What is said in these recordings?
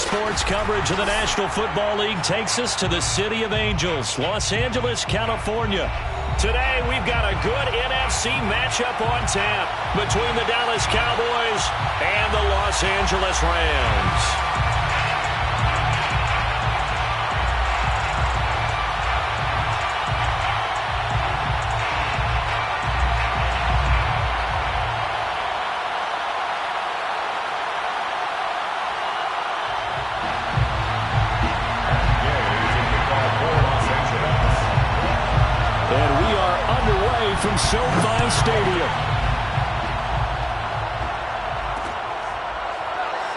Sports coverage of the National Football League takes us to the City of Angels, Los Angeles, California. Today, we've got a good NFC matchup on tap between the Dallas Cowboys and the Los Angeles Rams. From SoFi Stadium.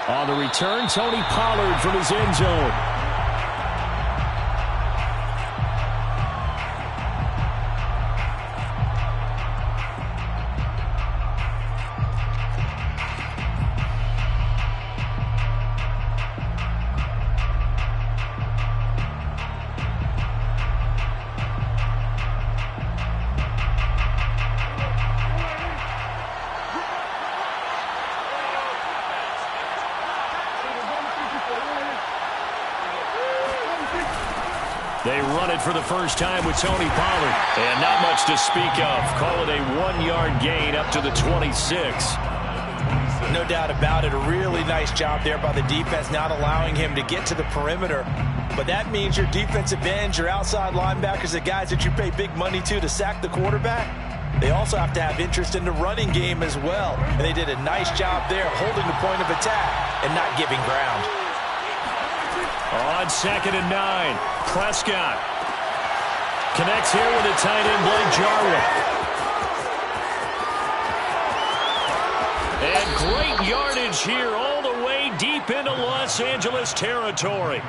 On the return, Tony Pollard from his end zone. They run it for the first time with Tony Pollard. And not much to speak of. Call it a 1-yard gain up to the 26. No doubt about it. A really nice job there by the defense, not allowing him to get to the perimeter. But that means your defensive ends, your outside linebackers, the guys that you pay big money to sack the quarterback, they also have to have interest in the running game as well. And they did a nice job there holding the point of attack and not giving ground. On 2nd and 9, Prescott connects here with a tight end, Blake Jarwin. And great yardage here all the way deep into Los Angeles territory.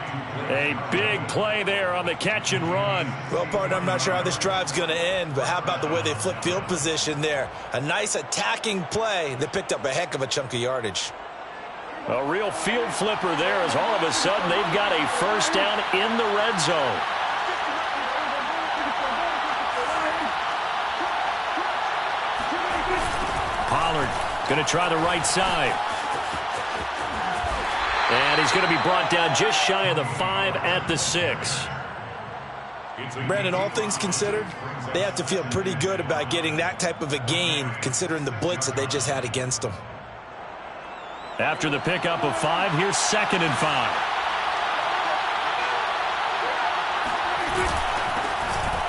A big play there on the catch and run. Well, partner, I'm not sure how this drive's going to end, but how about the way they flip field position there? A nice attacking play that picked up a heck of a chunk of yardage. A real field flipper there as all of a sudden they've got a first down in the red zone. Pollard going to try the right side. And he's going to be brought down just shy of the 5 at the 6. Brandon, all things considered, they have to feel pretty good about getting that type of a gain considering the blitz that they just had against them. After the pickup of 5, here's 2nd and 5.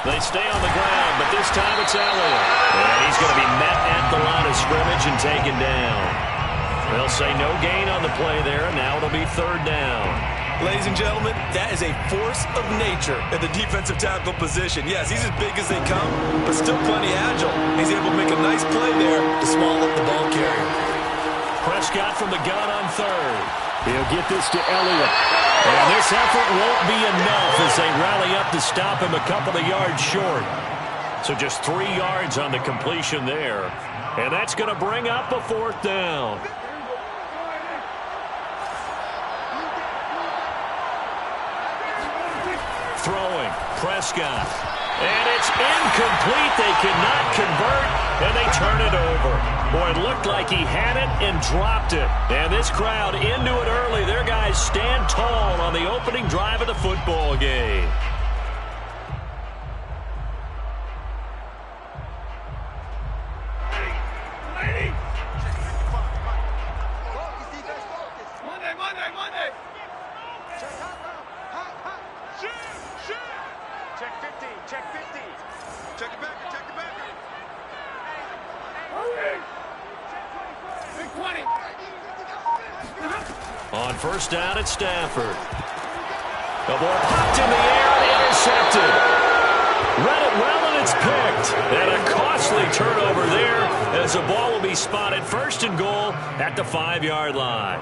They stay on the ground, but this time it's Elliott. And he's going to be met at the line of scrimmage and taken down. They'll say no gain on the play there, and now it'll be 3rd down. Ladies and gentlemen, that is a force of nature in the defensive tackle position. Yes, he's as big as they come, but still plenty agile. He's able to make a nice play there to small up the ball carrier. Prescott from the gun on 3rd. He'll get this to Elliott. And this effort won't be enough as they rally up to stop him a couple of yards short. So just 3 yards on the completion there. And that's going to bring up a 4th down. Throwing, Prescott. And it's incomplete. They cannot convert, and they turn it over. Boy, it looked like he had it and dropped it. And this crowd into it early. Their guys stand tall on the opening drive of the football game. Monday. Check 50. Check it back. Big 20. On 1st down at Stafford. The ball popped in the air and intercepted. Read it well and it's picked. And a costly turnover there as the ball will be spotted 1st and goal at the 5-yard line.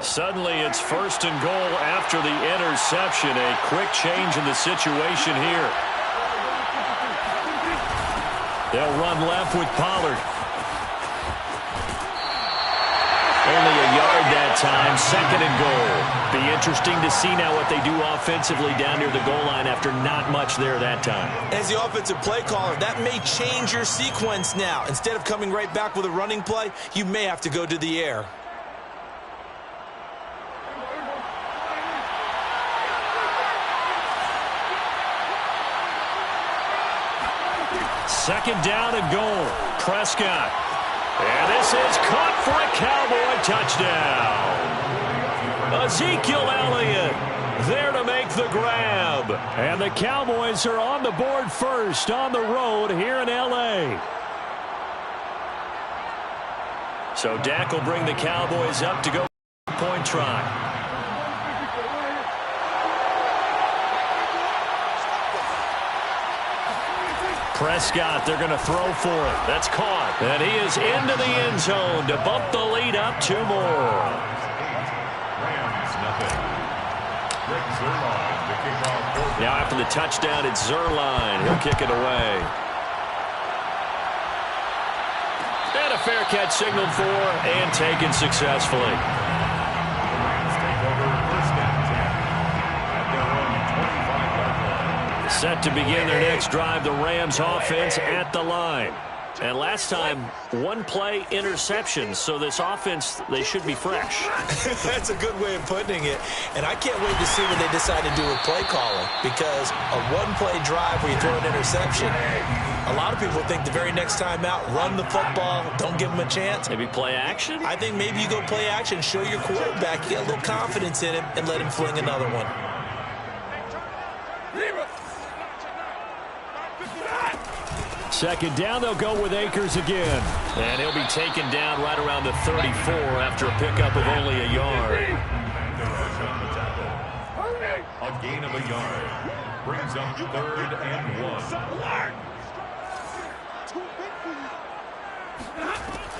Suddenly it's 1st and goal after the interception. A quick change in the situation here. They'll run left with Pollard. Only a yard that time, 2nd and goal. Be interesting to see now what they do offensively down near the goal line after not much there that time. As the offensive play caller, that may change your sequence now. Instead of coming right back with a running play, you may have to go to the air. Second down and goal. Prescott. And this is caught for a Cowboy touchdown. Ezekiel Elliott there to make the grab. And the Cowboys are on the board first on the road here in L.A. So Dak will bring the Cowboys up to go point try. Prescott, they're going to throw for it. That's caught. And he is into the end zone to bump the lead up 2 more. Now after the touchdown, it's Zerline. He'll kick it away. And a fair catch signaled for and taken successfully. Set to begin their next drive, the Rams offense at the line. And last time, 1 play interception. So this offense, they should be fresh. That's a good way of putting it. And I can't wait to see what they decide to do with play calling. Because a 1-play drive where you throw an interception, a lot of people think the very next time out, run the football, don't give them a chance. Maybe play action? I think maybe you go play action, show your quarterback, you get a little confidence in him, and let him fling another one. Second down, they'll go with Akers again. And he'll be taken down right around the 34 after a pickup of only a yard. A gain of a yard. Brings up 3rd and 1.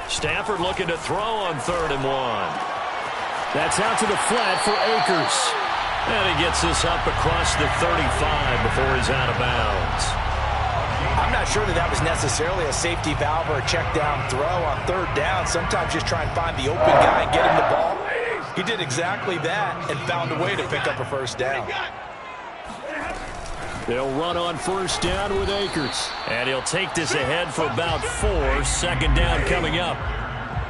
Stafford looking to throw on 3rd and 1. That's out to the flat for Akers. And he gets this up across the 35 before he's out of bounds. I'm not sure that was necessarily a safety valve or a check down throw on 3rd down. Sometimes just try and find the open guy and get him the ball. He did exactly that and found a way to pick up a 1st down. They'll run on 1st down with Akers. And he'll take this ahead for about 4. Second down coming up.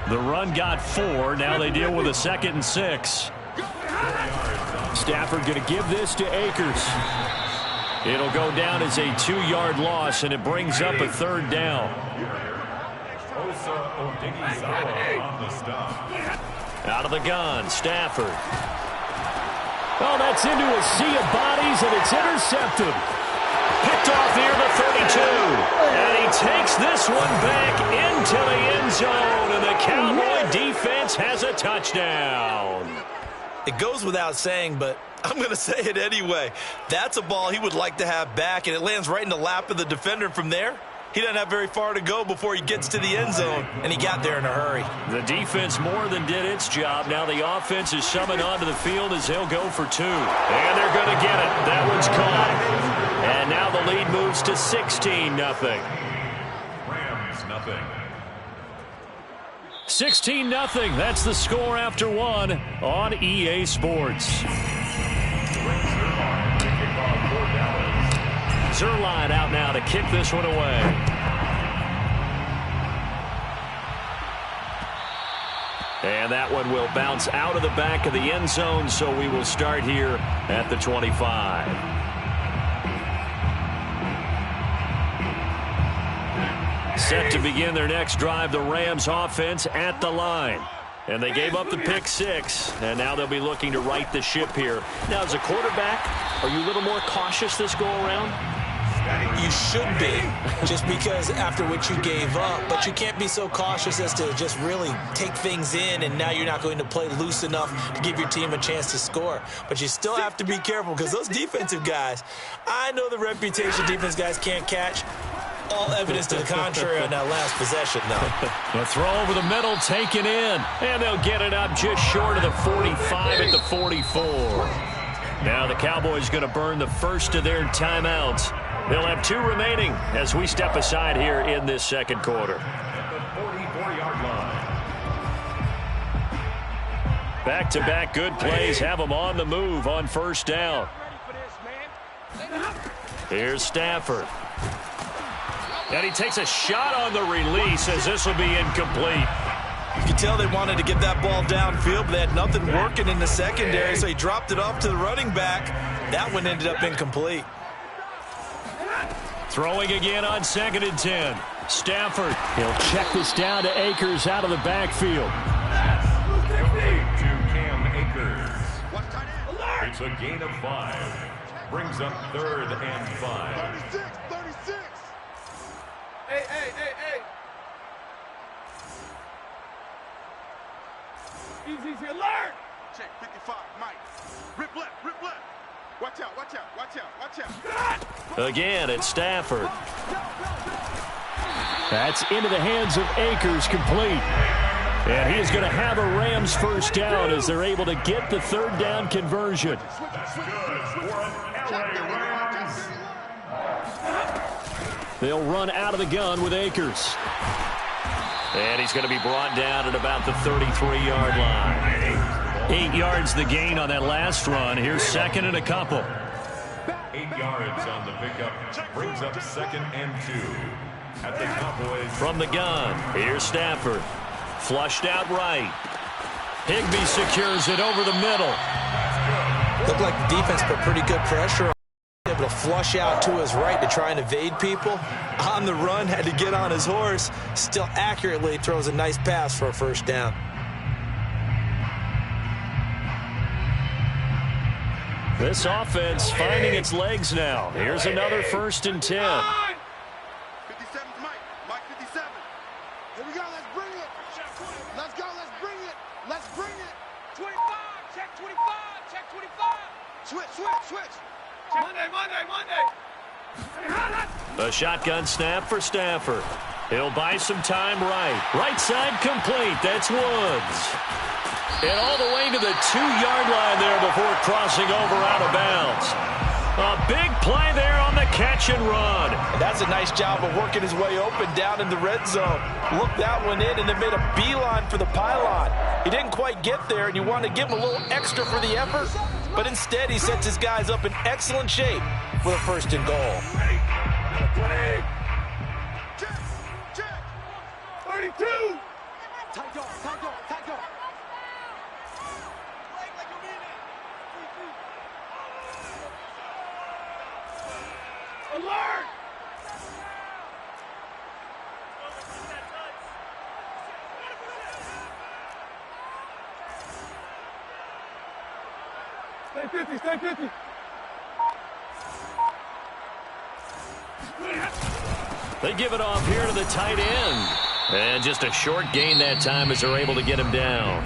The run got 4. Now they deal with a 2nd and 6. Stafford going to give this to Akers. It'll go down as a 2-yard loss, and it brings up a 3rd down. Out of the gun, Stafford. Oh, that's into a sea of bodies, and it's intercepted. Picked off near the 32. And he takes this one back into the end zone, and the Cowboy defense has a touchdown. It goes without saying, but I'm going to say it anyway. That's a ball he would like to have back, and it lands right in the lap of the defender from there. He doesn't have very far to go before he gets to the end zone, and he got there in a hurry. The defense more than did its job. Now the offense is summoned onto the field as they'll go for 2. And they're going to get it. That one's caught. And now the lead moves to 16-0. Rams, nothing. 16-0. That's the score after 1 on EA Sports. Zerline out now to kick this one away. And that one will bounce out of the back of the end zone, so we will start here at the 25. Set to begin their next drive, the Rams offense at the line. And they gave up the pick 6, and now they'll be looking to right the ship here. Now, as a quarterback, are you a little more cautious this go-around? You should be, just because after what you gave up, but you can't be so cautious as to just really take things in, and now you're not going to play loose enough to give your team a chance to score. But you still have to be careful, because those defensive guys, I know the reputation defense guys can't catch. All evidence to the contrary on that last possession, though. The throw over the middle taken in, and they'll get it up just short of the 45 at the 44. Now the Cowboys going to burn the first of their timeouts. They'll have 2 remaining as we step aside here in this second quarter. Back-to-back good plays have them on the move on 1st down. Here's Stafford. And he takes a shot on the release as this will be incomplete. You can tell they wanted to get that ball downfield, but they had nothing working in the secondary, so he dropped it off to the running back. That one ended up incomplete. Throwing again on 2nd and 10. Stafford. He'll check this down to Akers out of the backfield. To Cam Akers. It's a gain of 5. Brings up 3rd and 5. 36. Hey. Easy, alert. Check 55, Mike. Rip left. Watch out. Again, it's Stafford. That's into the hands of Akers, complete. And he is going to have a Rams first down as they're able to get the 3rd down conversion. That's good for an LA Rams. They'll run out of the gun with Akers. And he's going to be brought down at about the 33-yard line. 8 yards the gain on that last run. Here's 2nd and a couple. 8 yards on the pickup. Brings up 2nd and 2. At the Cowboys. From the gun, here's Stafford. Flushed out right. Higbee secures it over the middle. Looked like the defense put pretty good pressure on. Able to flush out to his right to try and evade people. On the run, had to get on his horse. Still accurately throws a nice pass for a first down. This offense finding its legs now. Here's another 1st and 10. 57's Mike 57. Here we go, let's bring it. Let's go, let's bring it. 25, check 25. Switch. Monday. A shotgun snap for Stafford. He'll buy some time right side complete. That's Woods. And all the way to the 2-yard line there before crossing over out of bounds. A big play there on the catch and run. And that's a nice job of working his way open down in the red zone. Looked that one in and then made a beeline for the pylon. He didn't quite get there, and you want to give him a little extra for the effort. But instead, he sets his guys up in excellent shape for the 1st and goal. 20. Check. 32. Tight go. Alert! Stay 50. They give it off here to the tight end. And just a short gain that time as they're able to get him down.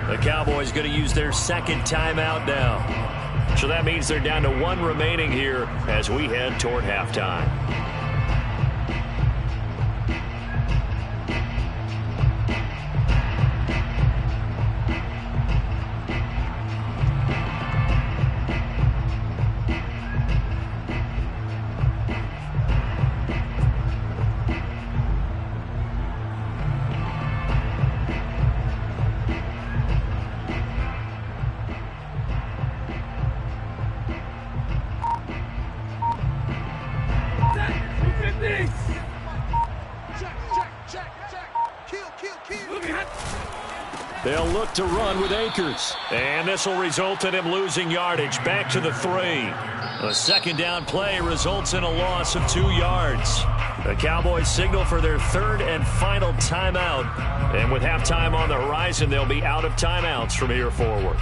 The Cowboys going to use their 2nd timeout now. So that means they're down to 1 remaining here as we head toward halftime. They'll look to run with Akers. And this will result in him losing yardage back to the 3. A 2nd down play results in a loss of 2 yards. The Cowboys signal for their 3rd and final timeout. And with halftime on the horizon, they'll be out of timeouts from here forward.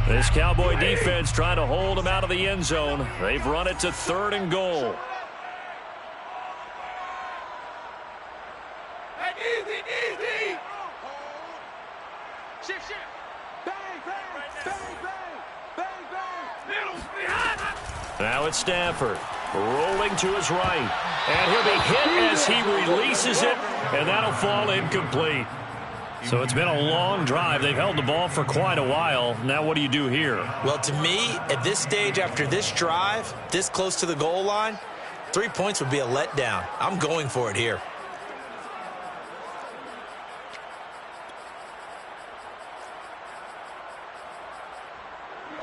This Cowboy defense trying to hold them out of the end zone. They've run it to 3rd and goal. Easy. Shift. Bang. Now it's Stafford rolling to his right. And he'll be hit as he releases it. And that'll fall incomplete. So it's been a long drive. They've held the ball for quite a while. Now what do you do here? Well, to me, at this stage after this drive, this close to the goal line, 3 points would be a letdown. I'm going for it here.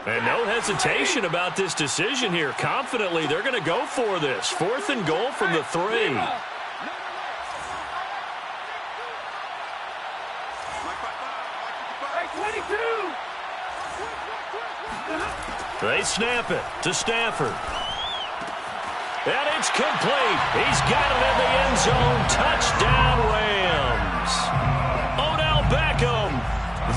And no hesitation about this decision here. Confidently, they're going to go for this. 4th and goal from the 3. They snap it to Stafford. And it's complete. He's got it in the end zone. Touchdown, Rams. Odell Beckham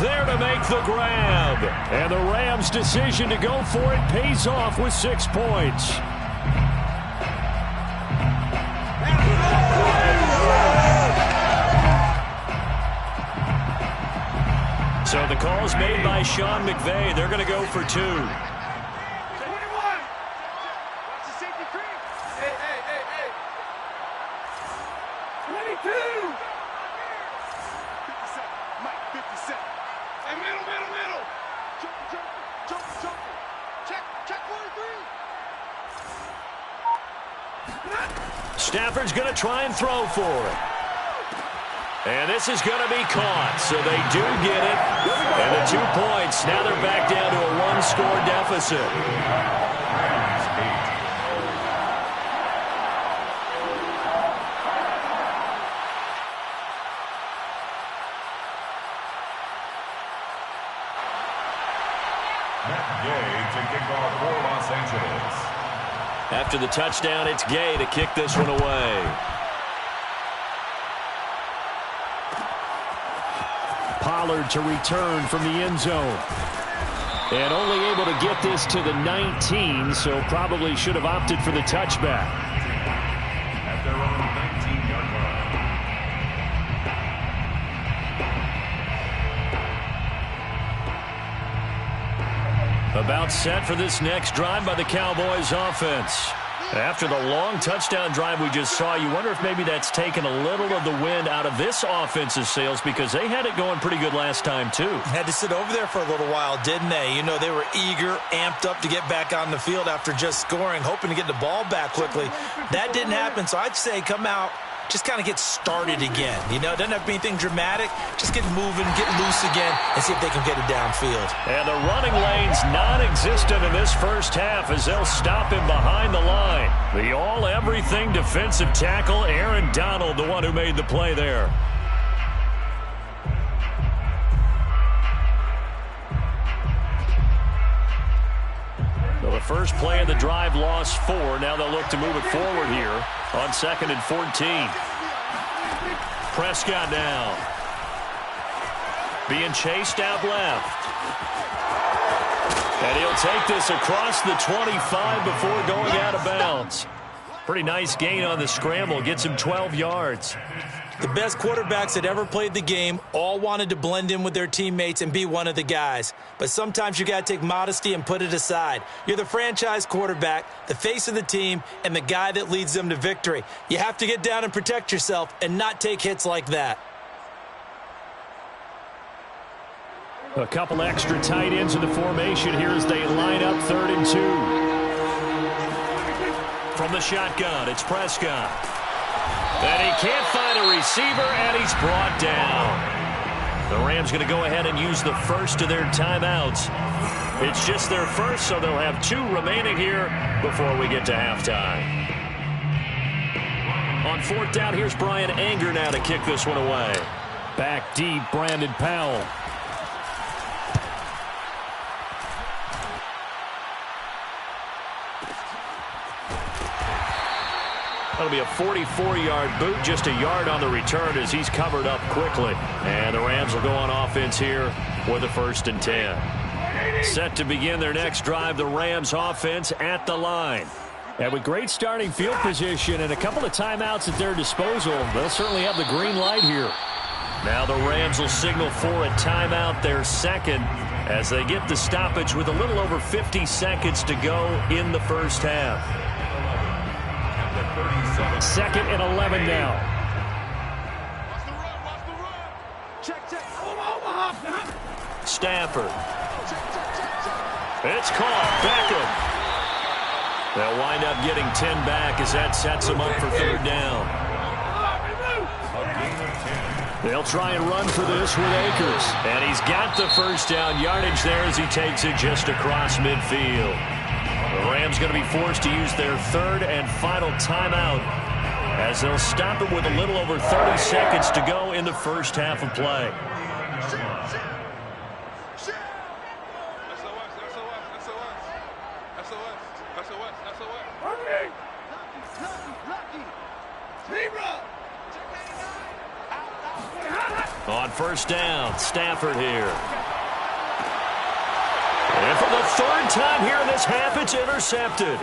there to make the grab. And the Rams' decision to go for it pays off with 6 points. So the call's made by Sean McVay. They're going to go for 2. 21. Watch the safety creep. Hey. 22. 57. Mike, 57. Hey, middle. Jump. Check 43. Stafford's going to try and throw for it. And this is going to be caught, so they do get it. And the 2 points, now they're back down to a 1-score deficit. Gay to kick off for Los Angeles. After the touchdown, it's Gay to kick this one away. Pollard to return from the end zone. And only able to get this to the 19, so probably should have opted for the touchback. At their own 19-yard line. About set for this next drive by the Cowboys offense. After the long touchdown drive we just saw, you wonder if maybe that's taken a little of the wind out of this offense's sails, because they had it going pretty good last time, too. Had to sit over there for a little while, didn't they? You know, they were eager, amped up to get back on the field after just scoring, hoping to get the ball back quickly. That didn't happen, so I'd say come out, just kind of get started again. You know, it doesn't have to be anything dramatic. Just get moving, get loose again, and see if they can get it downfield. And the running lane's non-existent in this first half as they'll stop him behind the line. The all-everything defensive tackle, Aaron Donald, the one who made the play there. So the first play of the drive lost 4. Now they'll look to move it forward here on 2nd and 14. Prescott now. Being chased out left. And he'll take this across the 25 before going out of bounds. Pretty nice gain on the scramble. Gets him 12 yards. The best quarterbacks that ever played the game all wanted to blend in with their teammates and be one of the guys. But sometimes you got to take modesty and put it aside. You're the franchise quarterback, the face of the team, and the guy that leads them to victory. You have to get down and protect yourself and not take hits like that. A couple extra tight ends in the formation here as they line up 3rd and 2. From the shotgun, it's Prescott. And he can't find a receiver, and he's brought down. The Rams going to go ahead and use the first of their timeouts. It's just their first, so they'll have 2 remaining here before we get to halftime. On 4th down, here's Brian Anger now to kick this one away. Back deep, Brandon Powell. That'll be a 44-yard boot, just a yard on the return as he's covered up quickly. And the Rams will go on offense here with a 1st and 10. Set to begin their next drive, the Rams offense at the line. And with great starting field position and a couple of timeouts at their disposal, they'll certainly have the green light here. Now the Rams will signal for a timeout, their second, as they get the stoppage with a little over 50 seconds to go in the first half. 2nd and 11 now. Stafford. It's caught. Beckham. They'll wind up getting 10 back as that sets them up for 3rd down. They'll try and run for this with Akers. And he's got the first down yardage there as he takes it just across midfield. The Rams going to be forced to use their 3rd and final timeout as they'll stop it with a little over 30 seconds to go in the first half of play. On first down, Stafford here. And for the third time here in this half, it's intercepted.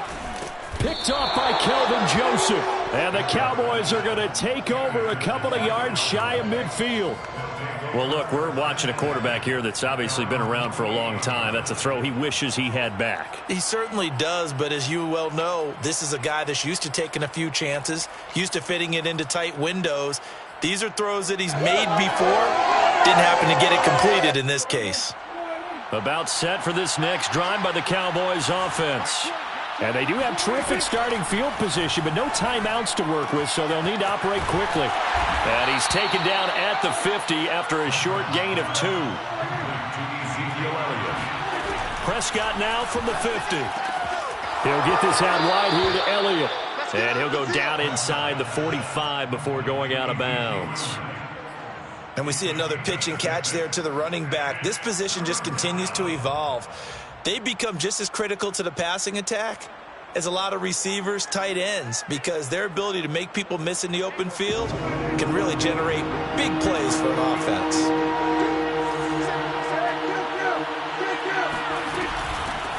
Picked off by Kelvin Joseph. And the Cowboys are going to take over a couple of yards shy of midfield. Well, look, we're watching a quarterback here that's obviously been around for a long time. That's a throw he wishes he had back. He certainly does, but as you well know, this is a guy that's used to taking a few chances, used to fitting it into tight windows. These are throws that he's made before. Didn't happen to get it completed in this case. About set for this next drive by the Cowboys offense. And they do have terrific starting field position, but no timeouts to work with, so they'll need to operate quickly. And he's taken down at the 50 after a short gain of 2. Prescott now from the 50. He'll get this out wide here to Elliott. And he'll go down inside the 45 before going out of bounds. And we see another pitch and catch there to the running back. This position just continues to evolve. They've become just as critical to the passing attack as a lot of receivers, tight ends, because their ability to make people miss in the open field can really generate big plays for an offense.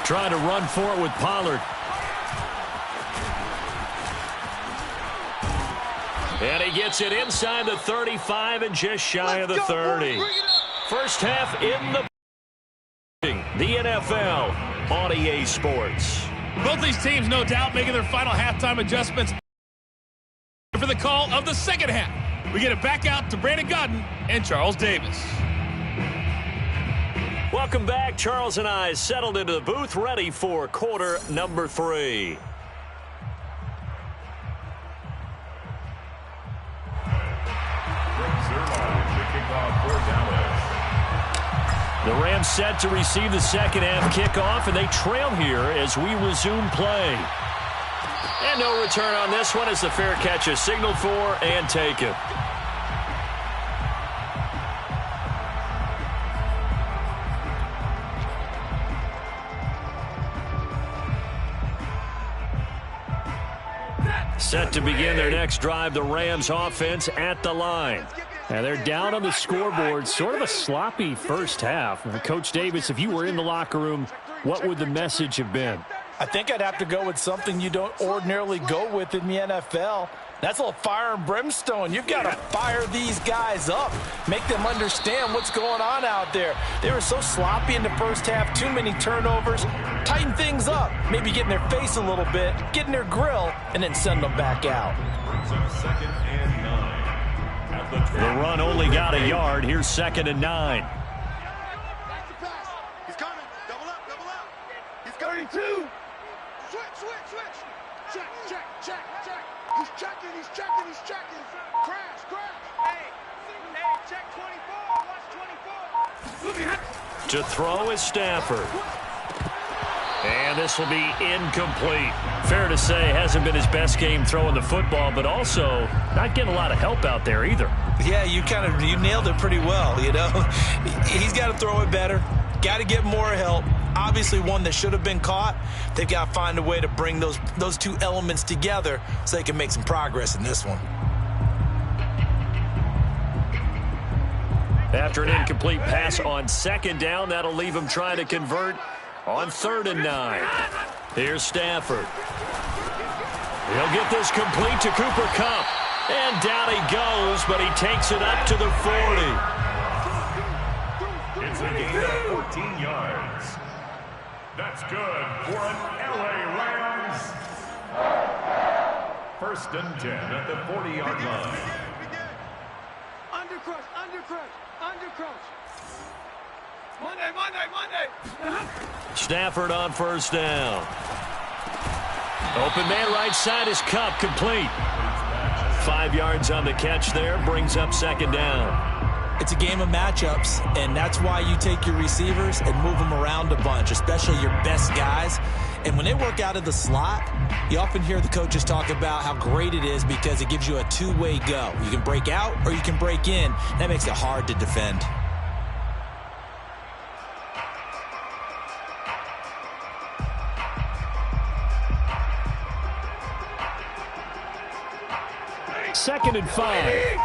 Trying to run for it with Pollard. And he gets it inside the 35 and just shy of the 30. First half in the NFL on EA Sports. Both these teams, no doubt, making their final halftime adjustments for the call of the second half. We get it back out to Brandon Godden and Charles Davis. Welcome back. Charles and I settled into the booth, ready for quarter number 3. The Rams set to receive the second half kickoff, and they trail here as we resume play. And no return on this one as the fair catch is signaled for and taken. Set to begin their next drive, the Rams offense at the line. And they're down on the scoreboard, sort of a sloppy first half. Coach Davis, if you were in the locker room, what would the message have been? I think I'd have to go with something you don't ordinarily go with in the NFL. That's a little fire and brimstone. You've got to fire these guys up, make them understand what's going on out there. They were so sloppy in the first half, too many turnovers. Tighten things up, maybe get in their face a little bit, get in their grill, and then send them back out. Second and 9. The run only got a yard. Here's 2nd and 9. He's coming. Double up, double up. He's coming. 32. Switch. Check. He's checking. Crash. Hey, check 24. Watch 24. To throw is Stafford. And this will be incomplete. Fair to say, hasn't been his best game throwing the football, but also not getting a lot of help out there either. Yeah, you nailed it pretty well, you know. He's got to throw it better. Got to get more help. Obviously one that should have been caught. They've got to find a way to bring those two elements together so they can make some progress in this one. After an incomplete pass on 2nd down, that'll leave him trying to convert on 3rd and 9. Here's Stafford. He'll get this complete to Cooper Kupp. And down he goes, but he takes it up to the 40. It's a gain of 14 yards. That's good for an LA Rams. 1st and 10 at the 40-yard line. Undercrush. Monday. Stafford on 1st down. Open man right side is Kupp, complete. 5 yards on the catch there, brings up 2nd down. It's a game of matchups, and that's why you take your receivers and move them around a bunch, especially your best guys. And when they work out of the slot, you often hear the coaches talk about how great it is because it gives you a two-way go. You can break out or you can break in. That makes it hard to defend. 2nd and 5.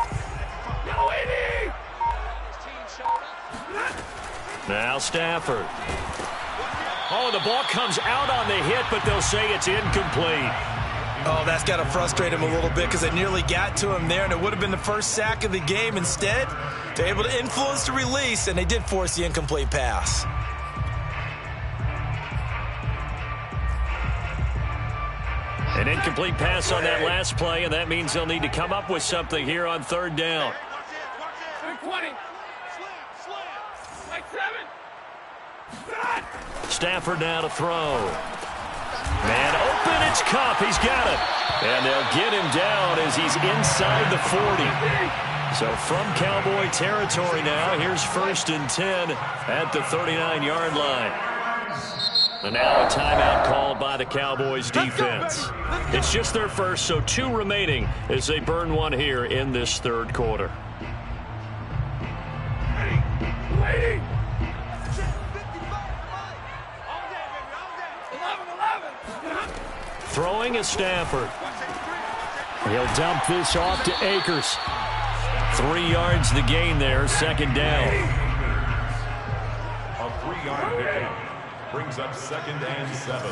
Now Stafford. Oh, the ball comes out on the hit, but they'll say it's incomplete. Oh, that's got to frustrate him a little bit because they nearly got to him there, and it would have been the first sack of the game. Instead, they're able to influence the release, and they did force the incomplete pass. An incomplete pass on that last play, and that means they'll need to come up with something here on 3rd down. 20. Like 7. Stafford now to throw. Man open, it's Cup. He's got it. And they'll get him down as he's inside the 40. So from Cowboy territory now, here's 1st and 10 at the 39-yard line. And now a timeout called by the Cowboys defense. It's just their first, so 2 remaining as they burn one here in this 3rd quarter. Waiting. Throwing is Stafford. He'll dump this off to Akers. 3 yards the gain there, 2nd down. A 3-yard pickup brings up 2nd and 7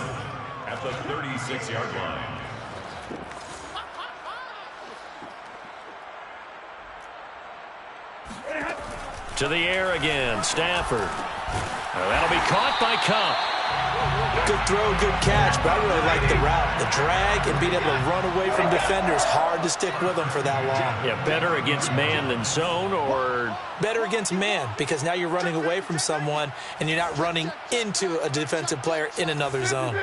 at the 36-yard line. To the air again, Stafford. Well, that'll be caught by Cup. Good throw, good catch, but I really like the route. The drag and being able to run away from defenders, hard to stick with them for that long. Yeah, better against man than zone, or? Better against man, because now you're running away from someone and you're not running into a defensive player in another zone.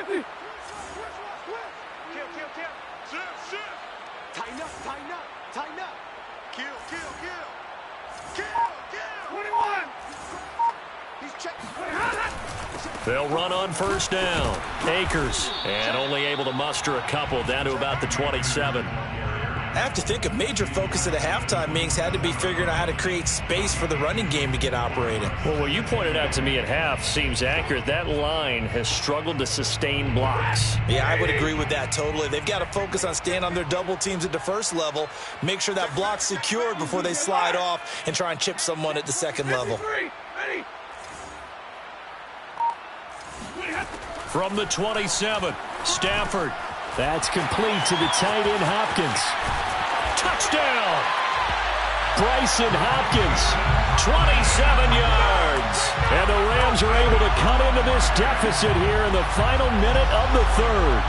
Tighten up, tighten up, tighten up. Kill. 21. He's checking. They'll run on 1st down. Akers, and only able to muster a couple down to about the 27. I have to think a major focus of the halftime meetings had to be figuring out how to create space for the running game to get operating. Well, what you pointed out to me at half seems accurate. That line has struggled to sustain blocks. Yeah, I would agree with that totally. They've got to focus on staying on their double teams at the 1st level, make sure that block's secured before they slide off and try and chip someone at the 2nd level. Ready. From the 27, Stafford. That's complete to the tight end, Hopkins. Touchdown! Bryson Hopkins, 27 yards. And the Rams are able to cut into this deficit here in the final minute of the 3rd.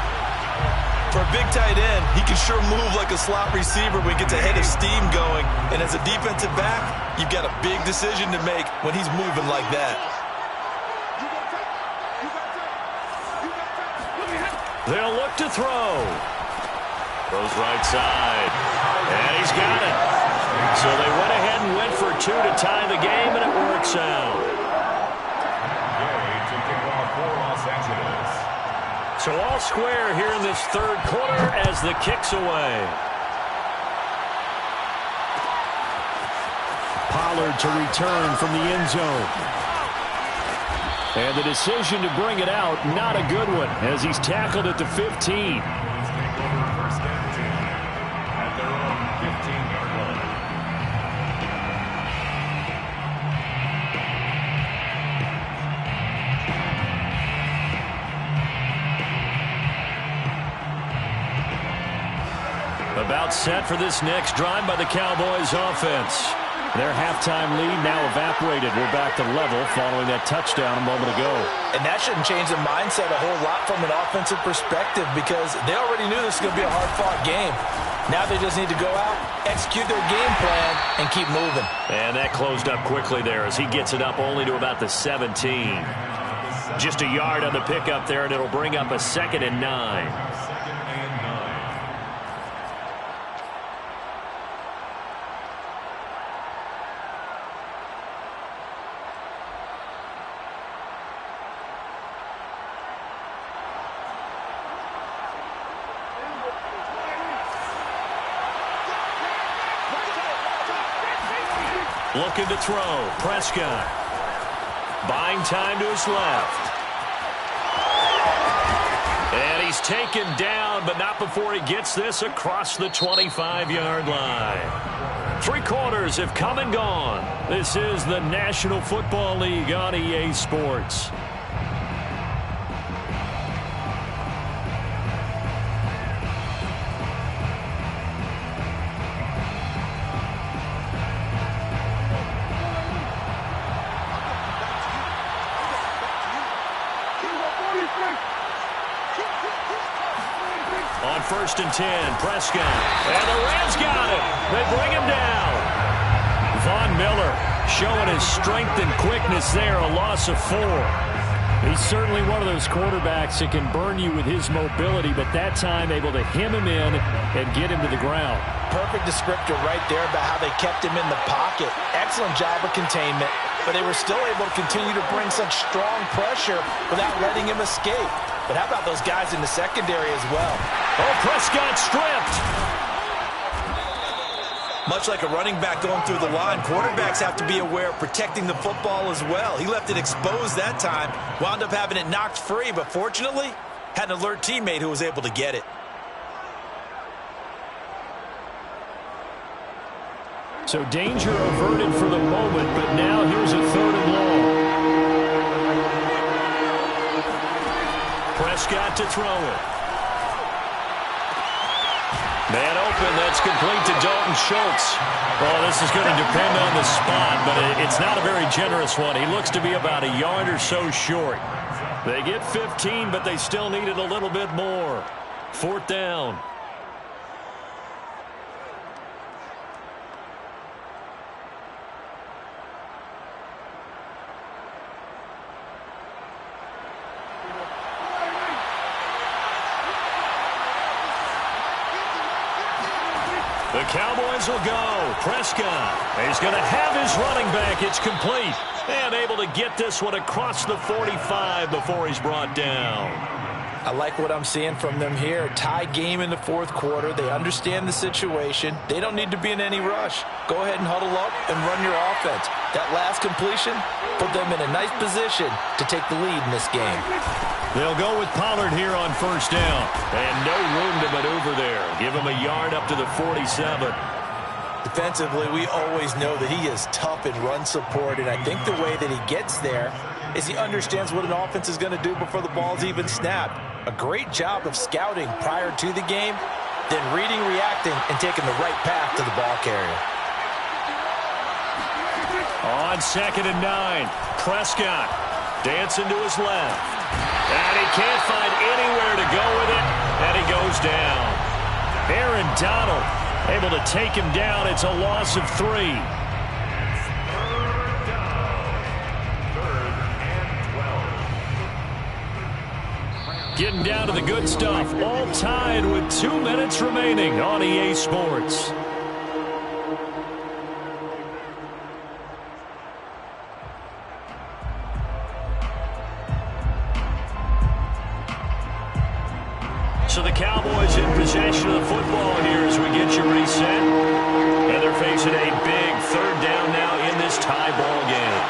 For a big tight end, he can sure move like a slot receiver when he gets a head of steam going. And as a defensive back, you've got a big decision to make when he's moving like that. They'll look to throw. Goes right side. And he's got it. So they went ahead and went for 2 to tie the game, and it works out. Gary to kick off for Los Angeles. So all square here in this 3rd quarter as the kick's away. Pollard to return from the end zone. And the decision to bring it out, not a good one, as he's tackled at the 15. First and 10 at their own 15-yard line. About set for this next drive by the Cowboys offense. Their halftime lead now evaporated. We're back to level following that touchdown a moment ago. And that shouldn't change the mindset a whole lot from an offensive perspective because they already knew this was going to be a hard-fought game. Now they just need to go out, execute their game plan, and keep moving. And that closed up quickly there as he gets it up only to about the 17. Just a yard on the pickup there, and it'll bring up a 2nd and 9. Looking to throw. Prescott. Buying time to his left. And he's taken down, but not before he gets this across the 25-yard line. 3 quarters have come and gone. This is the National Football League on EA Sports. On 1st and 10, Prescott. And the Rams got it. They bring him down. Von Miller showing his strength and quickness there, a loss of 4. He's certainly one of those quarterbacks that can burn you with his mobility, but that time able to hem him in and get him to the ground. Perfect descriptor right there about how they kept him in the pocket. Excellent job of containment, but they were still able to continue to bring such strong pressure without letting him escape. But how about those guys in the secondary as well? Oh, Prescott stripped. Much like a running back going through the line, quarterbacks have to be aware of protecting the football as well. He left it exposed that time, wound up having it knocked free, but fortunately, had an alert teammate who was able to get it. So danger averted for the moment, but now here's a 3rd and long. Prescott to throw it. Man open, that's complete to Dalton Schultz. Well, this is going to depend on the spot, but it's not a very generous one. He looks to be about a yard or so short. They get 15, but they still needed a little bit more. 4th down. The Cowboys will go. Prescott. He's going to have his running back. It's complete. And able to get this one across the 45 before he's brought down. I like what I'm seeing from them here. Tie game in the 4th quarter. They understand the situation. They don't need to be in any rush. Go ahead and huddle up and run your offense. That last completion put them in a nice position to take the lead in this game. They'll go with Pollard here on 1st down. And no room to maneuver there. Give him a yard up to the 47. Defensively, we always know that he is tough in run support, and I think the way that he gets there is he understands what an offense is going to do before the ball's even snapped. A great job of scouting prior to the game, then reading, reacting, and taking the right path to the ball carrier. On 2nd and 9, Prescott dancing to his left. And he can't find anywhere to go with it, and he goes down. Aaron Donald able to take him down. It's a loss of 3. 3rd and 12. Getting down to the good stuff. All tied with 2 minutes remaining on EA Sports. So the Cowboys in possession of the football here as we get you reset. And they're facing a big 3rd down now in this tie ball game.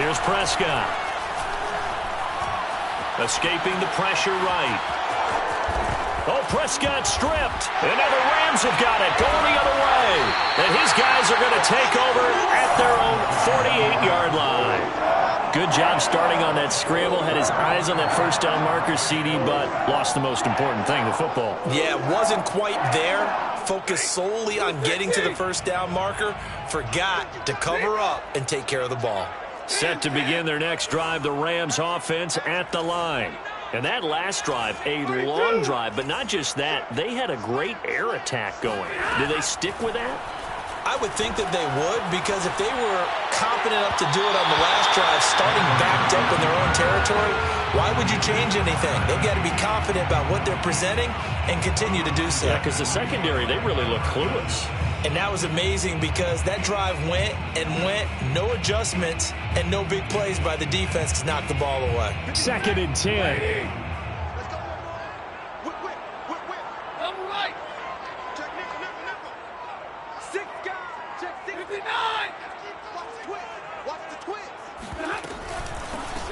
Here's Prescott. Escaping the pressure right. Oh, Prescott stripped. And now the Rams have got it going the other way. And his guys are going to take over at their own 48-yard line. Good job starting on that scramble. Had his eyes on that 1st down marker, CD, but lost the most important thing, the football. Yeah, wasn't quite there. Focused solely on getting to the 1st down marker. Forgot to cover up and take care of the ball. Set to begin their next drive, the Rams offense at the line. And that last drive, a long drive, but not just that. They had a great air attack going. Do they stick with that? I would think that they would, because if they were confident enough to do it on the last drive, starting backed up in their own territory, why would you change anything? They've got to be confident about what they're presenting and continue to do so. Yeah, because the secondary, they really look clueless. And that was amazing because that drive went and went, no adjustments and no big plays by the defense to knock the ball away. 2nd and 10.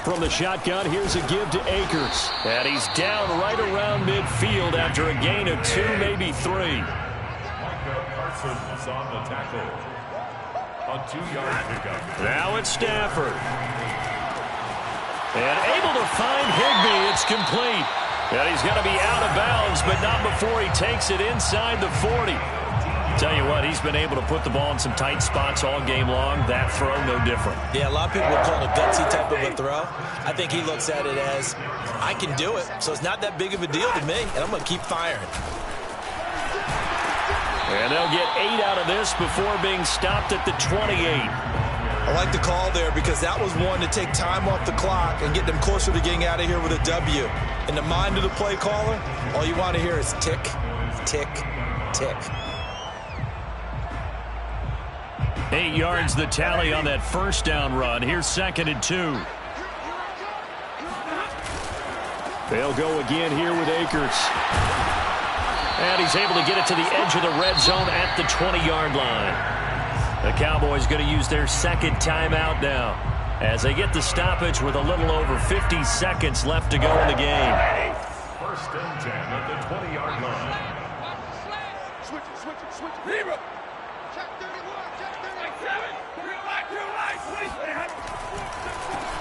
from the shotgun. Here's a give to Akers. And he's down right around midfield after a gain of 2, maybe 3. Micah Parsons on the tackle. A 2-yard pickup. Now it's Stafford. And able to find Higbee. It's complete. And he's going to be out of bounds, but not before he takes it inside the 40. Tell you what, he's been able to put the ball in some tight spots all game long. That throw, no different. Yeah, a lot of people would call it a gutsy type of a throw. I think he looks at it as, I can do it, so it's not that big of a deal to me, and I'm going to keep firing. And they'll get 8 out of this before being stopped at the 28. I like the call there because that was one to take time off the clock and get them closer to getting out of here with a W. In the mind of the play caller, all you want to hear is tick, tick, tick. 8 yards the tally on that first down run. Here's 2nd and 2. They'll go again here with Akers. And he's able to get it to the edge of the red zone at the 20-yard line. The Cowboys going to use their second timeout now as they get the stoppage with a little over 50 seconds left to go in the game. 1st and 10 at the 20-yard line. Switch it. Zero. Check 31.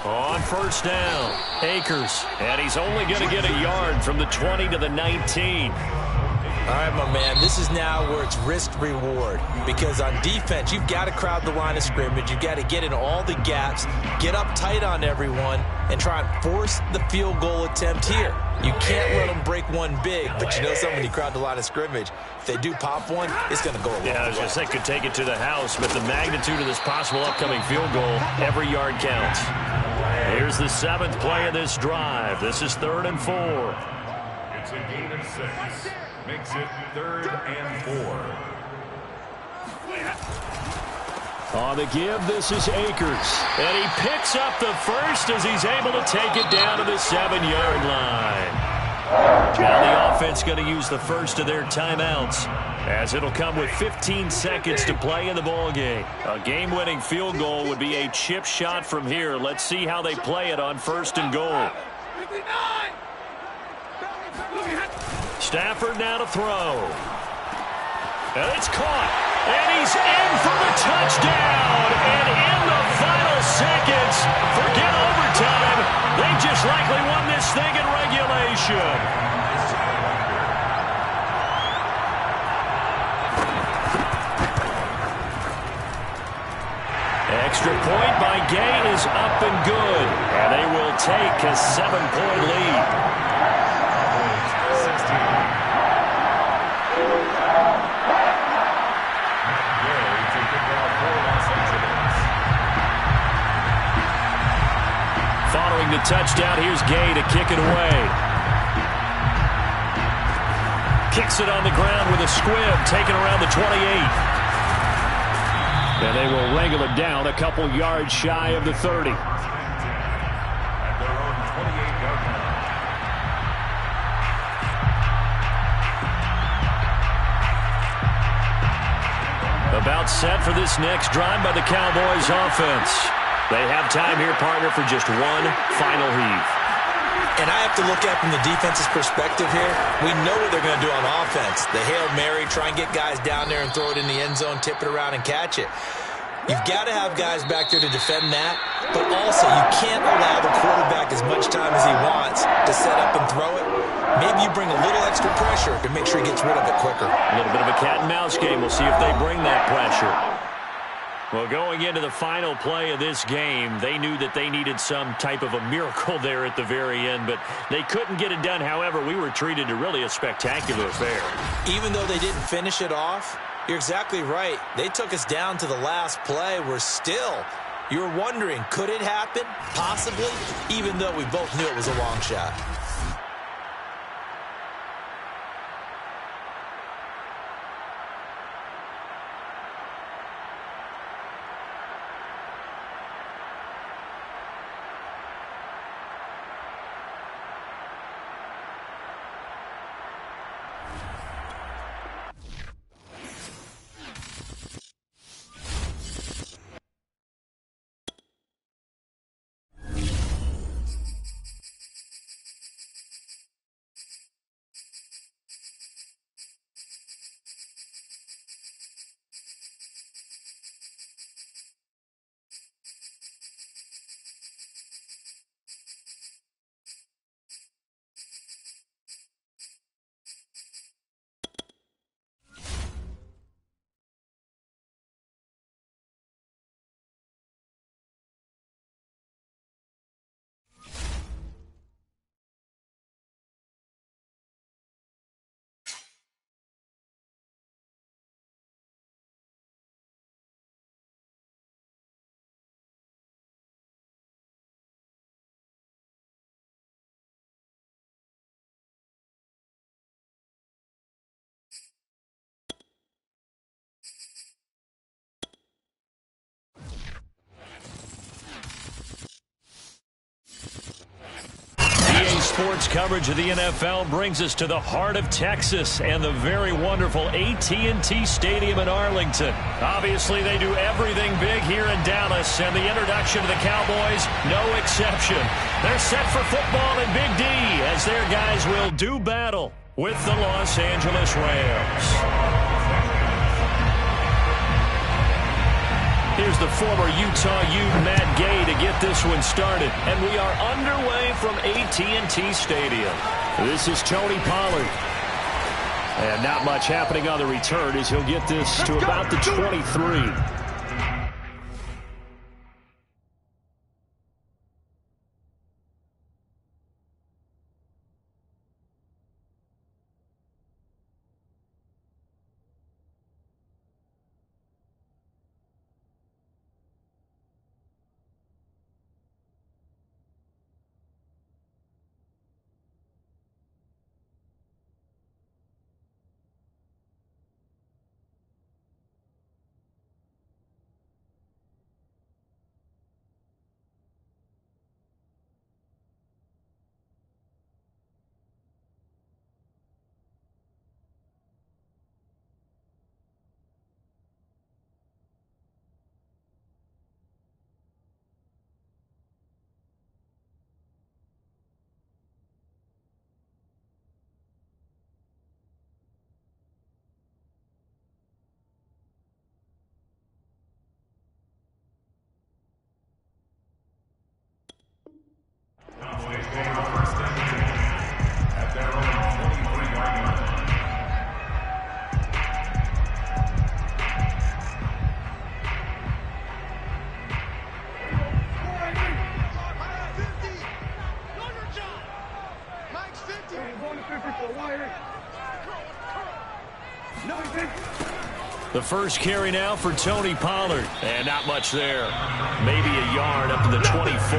On first down, Akers. And he's only going to get a yard from the 20 to the 19. All right, my man, this is now where it's risk-reward because on defense, you've got to crowd the line of scrimmage. You've got to get in all the gaps, get up tight on everyone, and try and force the field goal attempt here. You can't let them break one big, but you know something, when you crowd the line of scrimmage, if they do pop one, it's going to go a long way. Yeah, I was going to say could take it to the house, but the magnitude of this possible upcoming field goal, every yard counts. Here's the 7th play of this drive. This is 3rd and 4. It's a gain of 6. Makes it 3rd and 4. On the give, this is Akers. And he picks up the first as he's able to take it down to the 7-yard line. Now the offense going to use the first of their timeouts as it'll come with 15 seconds to play in the ballgame. A game-winning field goal would be a chip shot from here. Let's see how they play it on 1st and goal. Stafford now to throw. And it's caught. And he's in for the touchdown. And in the final seconds, forget overtime. They just likely won this thing in regulation. Extra point by Gay is up and good. And they will take a 7-point lead. Following the touchdown, here's Gay to kick it away. Kicks it on the ground with a squib, taken around the 28. And they will wrangle it down a couple yards shy of the 30. At their own 28-yard line. About set for this next drive by the Cowboys offense. They have time here, partner, for just one final heave. And I have to look at from the defense's perspective here. We know what they're going to do on offense. The Hail Mary, try and get guys down there and throw it in the end zone, tip it around and catch it. You've got to have guys back there to defend that, but also you can't allow the quarterback as much time as he wants to set up and throw it. Maybe you bring a little extra pressure to make sure he gets rid of it quicker. A little bit of a cat and mouse game. We'll see if they bring that pressure. Well, going into the final play of this game, they knew that they needed some type of a miracle there at the very end, but they couldn't get it done. However, we were treated to really a spectacular affair. Even though they didn't finish it off, you're exactly right. They took us down to the last play. We're still, you're wondering, could it happen? Possibly, even though we both knew it was a long shot. sports coverage of the NFL brings us to the heart of Texas and the very wonderful AT&T Stadium in Arlington. Obviously, they do everything big here in Dallas, and the introduction to the Cowboys, no exception. They're set for football in Big D as their guys will do battle with the Los Angeles Rams. Here's the former Utah Ute, Matt Gay, to get this one started. And we are underway from AT&T Stadium. This is Tony Pollard. And not much happening on the return as he'll get this to about the 23. The first carry now for Tony Pollard. And not much there. Maybe a yard up to the 24.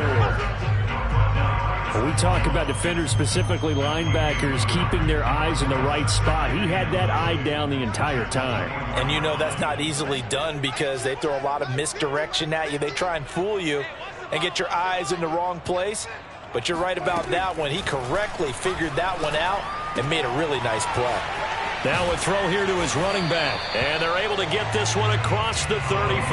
When we talk about defenders, specifically linebackers, keeping their eyes in the right spot, he had that eye down the entire time. And you know that's not easily done because they throw a lot of misdirection at you. They try and fool you and get your eyes in the wrong place. But you're right about that one. He correctly figured that one out and made a really nice play. Now a throw here to his running back. And they're able to get this one across the 35.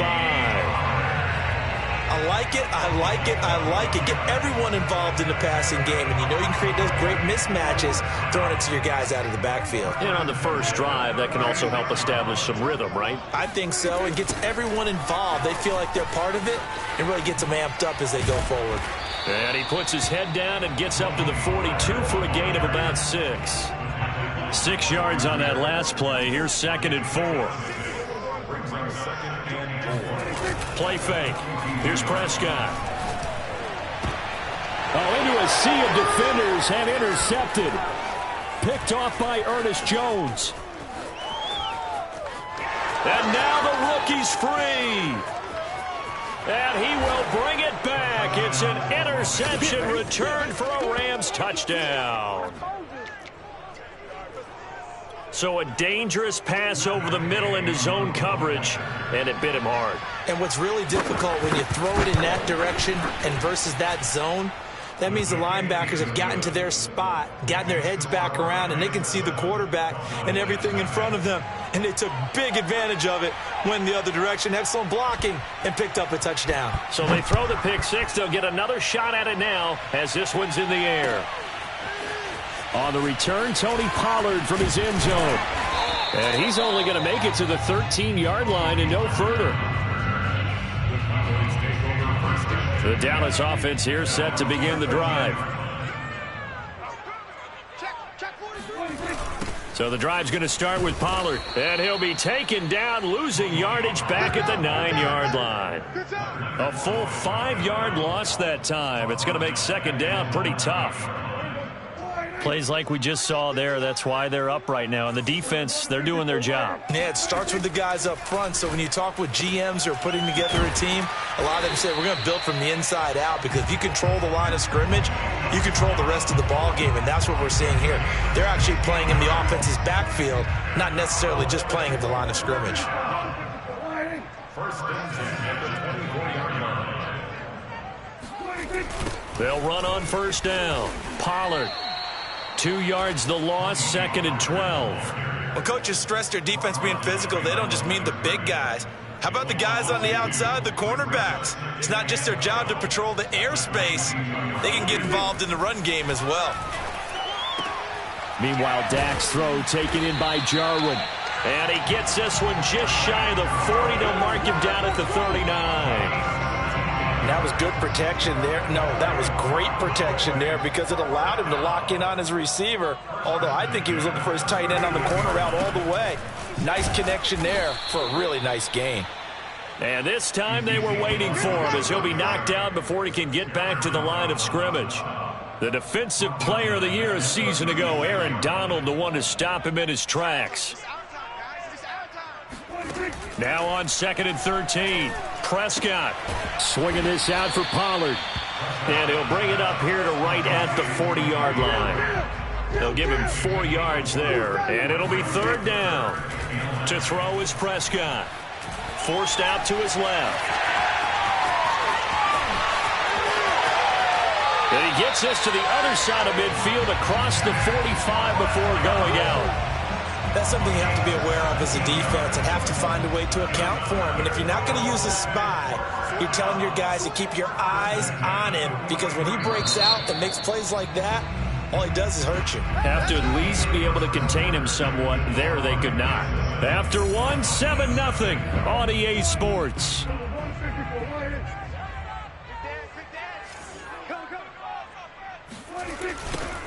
I like it, I like it, I like it. Get everyone involved in the passing game. And you know you can create those great mismatches throwing it to your guys out of the backfield. And on the first drive, that can also help establish some rhythm, right? I think so. It gets everyone involved. They feel like they're part of it. It really gets them amped up as they go forward. And he puts his head down and gets up to the 42 for a gain of about 6. 6 yards on that last play. Here's 2nd and 4. Play fake. Here's Prescott. Oh, into a sea of defenders and intercepted. Picked off by Ernest Jones. And now the rookie's free. And he will bring it back. It's an interception return for a Rams touchdown. So a dangerous pass over the middle into zone coverage, and it bit him hard. And what's really difficult when you throw it in that direction and versus that zone, that means the linebackers have gotten to their spot, gotten their heads back around, and they can see the quarterback and everything in front of them. And they took big advantage of it, went the other direction, excellent blocking, and picked up a touchdown. So they throw the pick six. They'll get another shot at it now as this one's in the air. On the return, Tony Pollard from his end zone. And he's only going to make it to the 13-yard line and no further. The Dallas offense here set to begin the drive. So the drive's going to start with Pollard. And he'll be taken down, losing yardage back at the 9-yard line. A full 5-yard loss that time. It's going to make 2nd down pretty tough. Plays like we just saw there, that's why they're up right now. And the defense, they're doing their job. Yeah, it starts with the guys up front. So when you talk with GMs who are putting together a team, a lot of them say we're going to build from the inside out, because if you control the line of scrimmage, you control the rest of the ball game, and that's what we're seeing here. They're actually playing in the offense's backfield, not necessarily just playing at the line of scrimmage. First and 10 at the 24-yard line. They'll run on first down. Pollard. 2 yards the loss, 2nd and 12. When coaches stress their defense being physical, they don't just mean the big guys. How about the guys on the outside, the cornerbacks? It's not just their job to patrol the airspace. They can get involved in the run game as well. Meanwhile, Dak's throw taken in by Jarwin. And he gets this one just shy of the 40 to mark him down at the 39. That was good protection there. No, that was great protection there because it allowed him to lock in on his receiver. Although I think he was looking for his tight end on the corner route all the way. Nice connection there for a really nice gain. And this time they were waiting for him as he'll be knocked out before he can get back to the line of scrimmage. The Defensive Player of the Year a season ago, Aaron Donald, the one to stop him in his tracks. Now on 2nd and 13. Prescott. Swinging this out for Pollard. And he'll bring it up here to right at the 40-yard line. They'll give him 4 yards there, and it'll be 3rd down. To throw is Prescott. Forced out to his left. And he gets this to the other side of midfield across the 45 before going out. That's something you have to be aware of as a defense and have to find a way to account for him. And if you're not going to use a spy, you're telling your guys to keep your eyes on him because when he breaks out and makes plays like that, all he does is hurt you. Have to at least be able to contain him somewhat. There they could not. After one, 7-0 on EA Sports.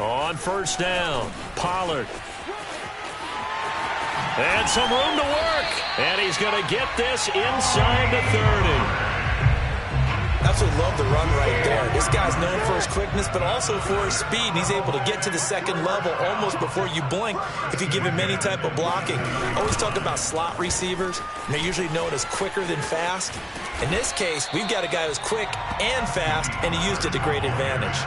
On first down, Pollard. And some room to work. And he's going to get this inside the 30. Absolutely love the run right there. This guy's known for his quickness, but also for his speed. And he's able to get to the second level almost before you blink if you give him any type of blocking. I always talk about slot receivers, and they're usually known as quicker than fast. In this case, we've got a guy who's quick and fast, and he used it to great advantage.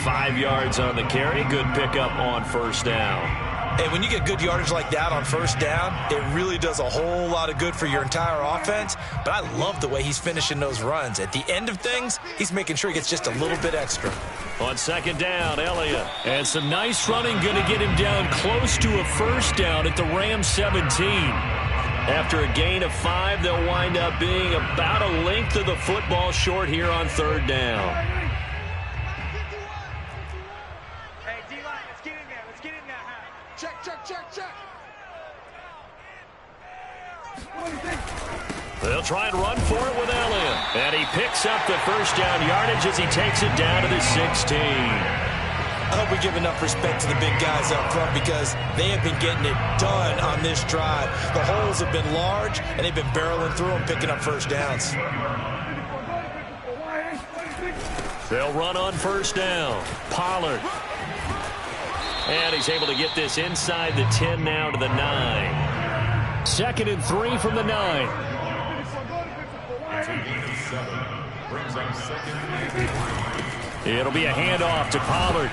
5 yards on the carry. Good pickup on first down. Hey, when you get good yardage like that on first down, it really does a whole lot of good for your entire offense. But I love the way he's finishing those runs. At the end of things, he's making sure he gets just a little bit extra. On second down, Elliott. And some nice running going to get him down close to a first down at the Rams 17. After a gain of 5, they'll wind up being about a length of the football short here on 3rd down. They'll try and run for it with Elliott. And he picks up the first down yardage as he takes it down to the 16. I hope we give enough respect to the big guys up front because they have been getting it done on this drive. The holes have been large, and they've been barreling through them, picking up first downs. They'll run on first down. Pollard. And he's able to get this inside the 10 now to the 9. 2nd and 3 from the 9. It'll be a handoff to Pollard.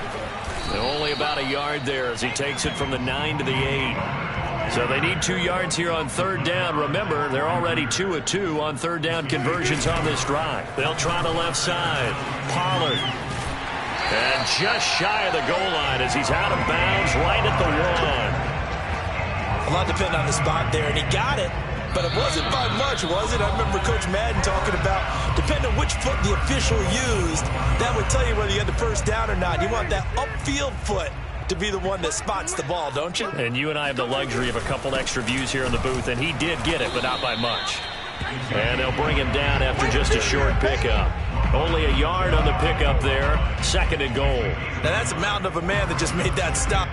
Only about a yard there as he takes it from the 9 to the 8. So they need 2 yards here on 3rd down. Remember, they're already 2 of 2 on 3rd down conversions on this drive. They'll try the left side. Pollard. And just shy of the goal line as he's out of bounds right at the 1. A lot depending on the spot there, and he got it. But it wasn't by much, was it? I remember Coach Madden talking about, depending on which foot the official used, that would tell you whether you had the first down or not. You want that upfield foot to be the one that spots the ball, don't you? And you and I have the luxury of a couple extra views here in the booth, and he did get it, but not by much. And they'll bring him down after just a short pickup. Only a yard on the pickup there, 2nd and goal. Now that's a mountain of a man that just made that stop.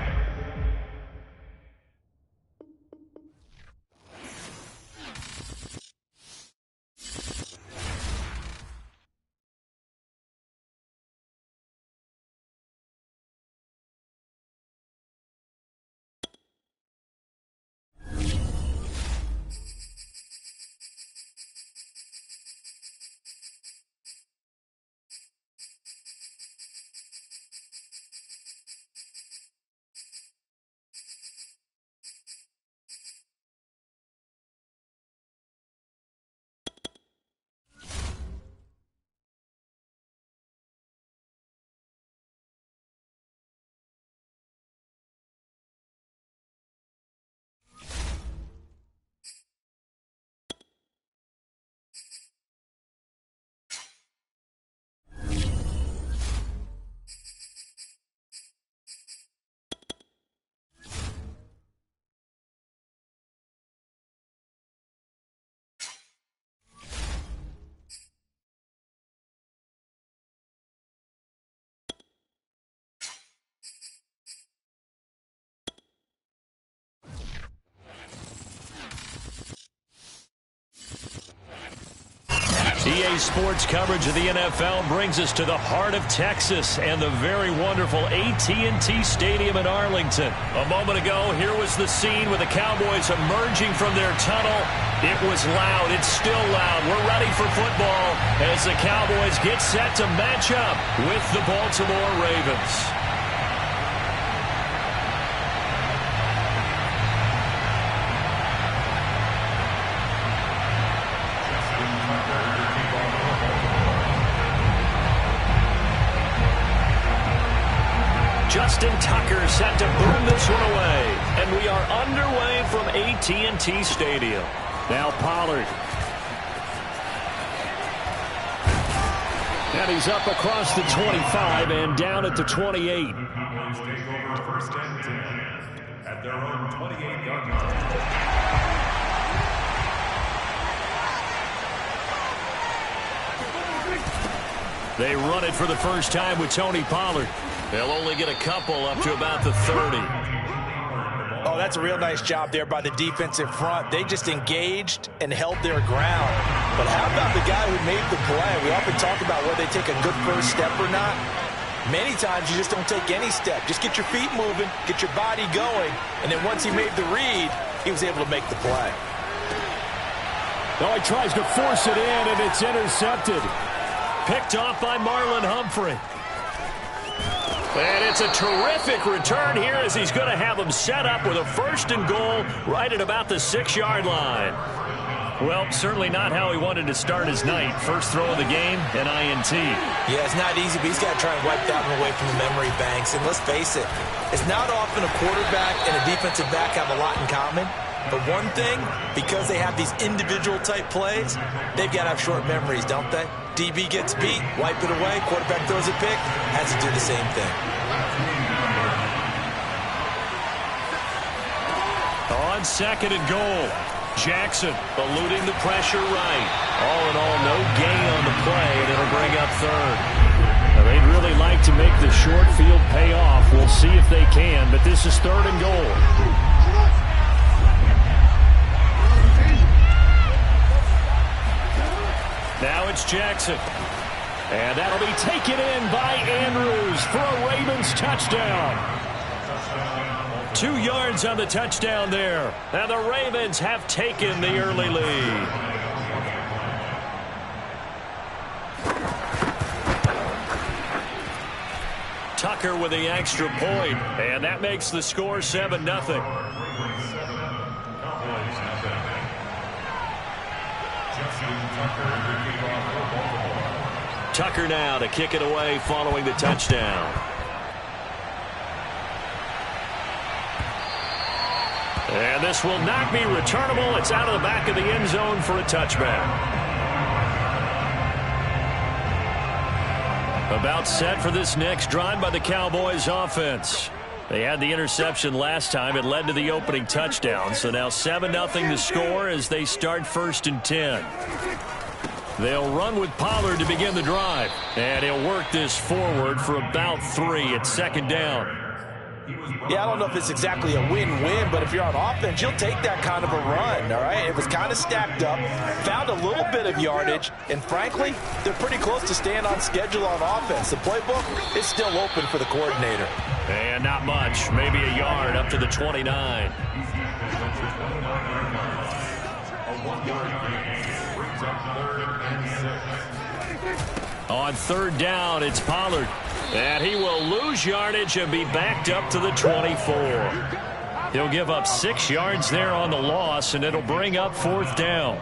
EA Sports coverage of the NFL brings us to the heart of Texas and the very wonderful AT&T Stadium in Arlington. A moment ago, here was the scene with the Cowboys emerging from their tunnel. It was loud. It's still loud. We're ready for football as the Cowboys get set to match up with the Baltimore Ravens. Justin Tucker set to boom this one away. And we are underway from AT&T Stadium. Now Pollard. And he's up across the 25 and down at the 28. Cowboys take over first and 10 at their own 28-yard line. They run it for the first time with Tony Pollard. They'll only get a couple up to about the 30. Oh, that's a real nice job there by the defensive front. They just engaged and held their ground. But how about the guy who made the play? We often talk about whether they take a good first step or not. Many times you just don't take any step. Just get your feet moving, get your body going, and then once he made the read, he was able to make the play. Oh, he tries to force it in, and it's intercepted. Picked off by Marlon Humphrey. And it's a terrific return here as he's going to have them set up with a 1st and goal right at about the 6-yard line. Well, certainly not how he wanted to start his night. First throw of the game, an INT. Yeah, it's not easy, but he's got to try and wipe that one away from the memory banks. And let's face it, it's not often a quarterback and a defensive back have a lot in common. But one thing, because they have these individual type plays, they've got to have short memories, don't they? DB gets beat, wipe it away, quarterback throws a pick, has to do the same thing. On 2nd and goal, Jackson eluding the pressure right. All in all, no gain on the play, and it'll bring up 3rd. Now, they'd really like to make the short field pay off. We'll see if they can, but this is 3rd and goal. Now it's Jackson. And that'll be taken in by Andrews for a Ravens touchdown. 2 yards on the touchdown there. And the Ravens have taken the early lead. Tucker with the extra point. And that makes the score 7-0. Tucker now to kick it away following the touchdown. And this will not be returnable. It's out of the back of the end zone for a touchback. About set for this next drive by the Cowboys offense. They had the interception last time. It led to the opening touchdown. So now 7-0 to score as they start 1st and 10. They'll run with Pollard to begin the drive. And he'll work this forward for about 3 at 2nd down. Yeah, I don't know if it's exactly a win-win, but if you're on offense, you'll take that kind of a run, all right? It was kind of stacked up, found a little bit of yardage, and frankly, they're pretty close to staying on schedule on offense. The playbook is still open for the coordinator. And not much, maybe a yard up to the 29. On 3rd down, it's Pollard. And he will lose yardage and be backed up to the 24. He'll give up 6 yards there on the loss, and it'll bring up 4th down.